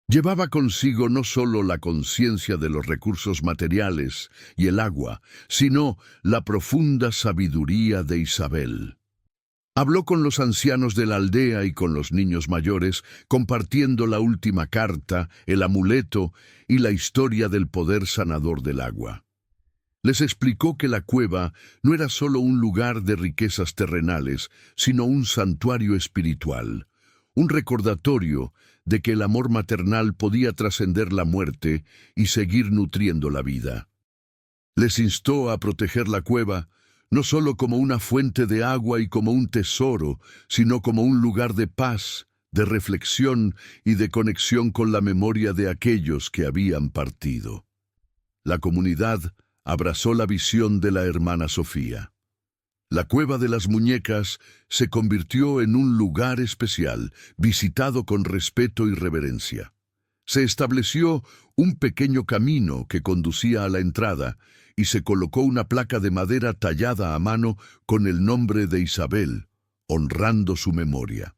Llevaba consigo no solo la conciencia de los recursos materiales y el agua, sino la profunda sabiduría de Isabel. Habló con los ancianos de la aldea y con los niños mayores, compartiendo la última carta, el amuleto y la historia del poder sanador del agua. Les explicó que la cueva no era solo un lugar de riquezas terrenales, sino un santuario espiritual, un recordatorio de que el amor maternal podía trascender la muerte y seguir nutriendo la vida. Les instó a proteger la cueva, no solo como una fuente de agua y como un tesoro, sino como un lugar de paz, de reflexión y de conexión con la memoria de aquellos que habían partido. La comunidad abrazó la visión de la hermana Sofía. La cueva de las muñecas se convirtió en un lugar especial, visitado con respeto y reverencia. Se estableció un pequeño camino que conducía a la entrada y se colocó una placa de madera tallada a mano con el nombre de Isabel, honrando su memoria.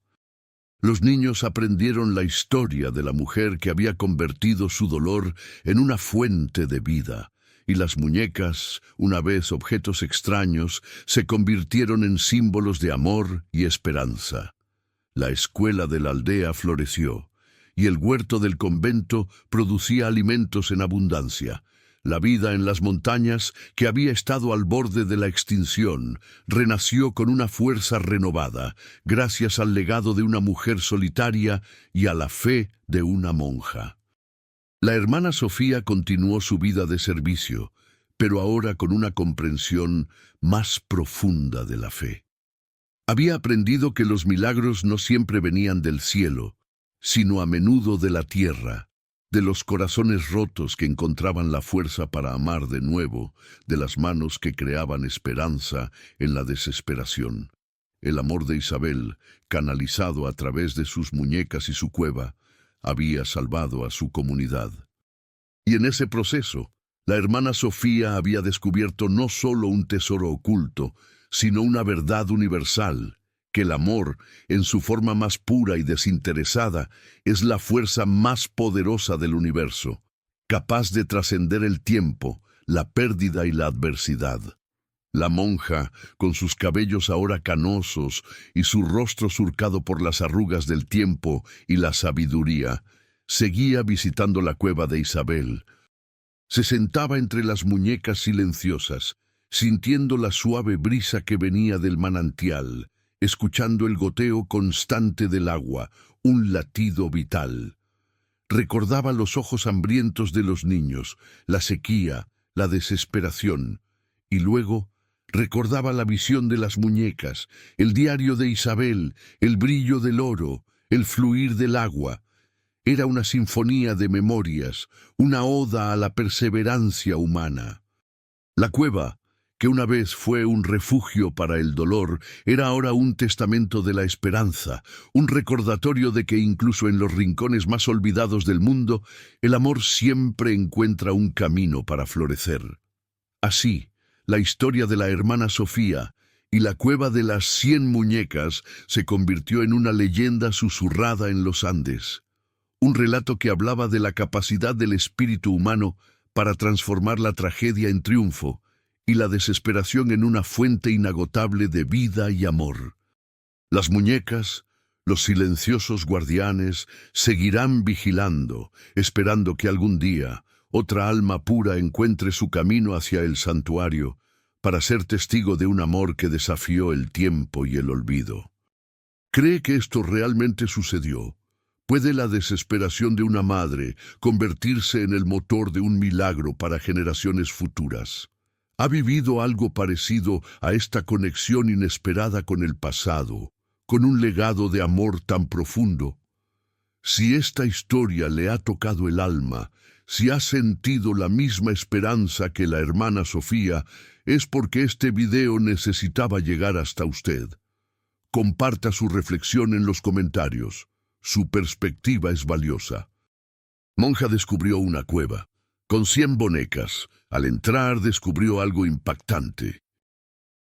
Los niños aprendieron la historia de la mujer que había convertido su dolor en una fuente de vida, y las muñecas, una vez objetos extraños, se convirtieron en símbolos de amor y esperanza. La escuela de la aldea floreció, y el huerto del convento producía alimentos en abundancia. La vida en las montañas, que había estado al borde de la extinción, renació con una fuerza renovada, gracias al legado de una mujer solitaria y a la fe de una monja. La hermana Sofía continuó su vida de servicio, pero ahora con una comprensión más profunda de la fe. Había aprendido que los milagros no siempre venían del cielo, sino a menudo de la tierra, de los corazones rotos que encontraban la fuerza para amar de nuevo, de las manos que creaban esperanza en la desesperación. El amor de Isabel, canalizado a través de sus muñecas y su cueva, había salvado a su comunidad. Y en ese proceso, la hermana Sofía había descubierto no solo un tesoro oculto, sino una verdad universal, que el amor, en su forma más pura y desinteresada, es la fuerza más poderosa del universo, capaz de trascender el tiempo, la pérdida y la adversidad. La monja, con sus cabellos ahora canosos y su rostro surcado por las arrugas del tiempo y la sabiduría, seguía visitando la cueva de Isabel. Se sentaba entre las muñecas silenciosas, sintiendo la suave brisa que venía del manantial, escuchando el goteo constante del agua, un latido vital. Recordaba los ojos hambrientos de los niños, la sequía, la desesperación, y luego recordaba la visión de las muñecas, el diario de Isabel, el brillo del oro, el fluir del agua. Era una sinfonía de memorias, una oda a la perseverancia humana. La cueva, que una vez fue un refugio para el dolor, era ahora un testamento de la esperanza, un recordatorio de que incluso en los rincones más olvidados del mundo, el amor siempre encuentra un camino para florecer. Así, la historia de la hermana Sofía y la cueva de las 100 muñecas se convirtió en una leyenda susurrada en los Andes. Un relato que hablaba de la capacidad del espíritu humano para transformar la tragedia en triunfo y la desesperación en una fuente inagotable de vida y amor. Las muñecas, los silenciosos guardianes, seguirán vigilando, esperando que algún día otra alma pura encuentre su camino hacia el santuario para ser testigo de un amor que desafió el tiempo y el olvido. ¿Cree que esto realmente sucedió? ¿Puede la desesperación de una madre convertirse en el motor de un milagro para generaciones futuras? ¿Ha vivido algo parecido a esta conexión inesperada con el pasado, con un legado de amor tan profundo? Si esta historia le ha tocado el alma, si ha sentido la misma esperanza que la hermana Sofía, es porque este video necesitaba llegar hasta usted. Comparta su reflexión en los comentarios. Su perspectiva es valiosa. Monja descubrió una cueva con 100 bonecas. Al entrar descubrió algo impactante.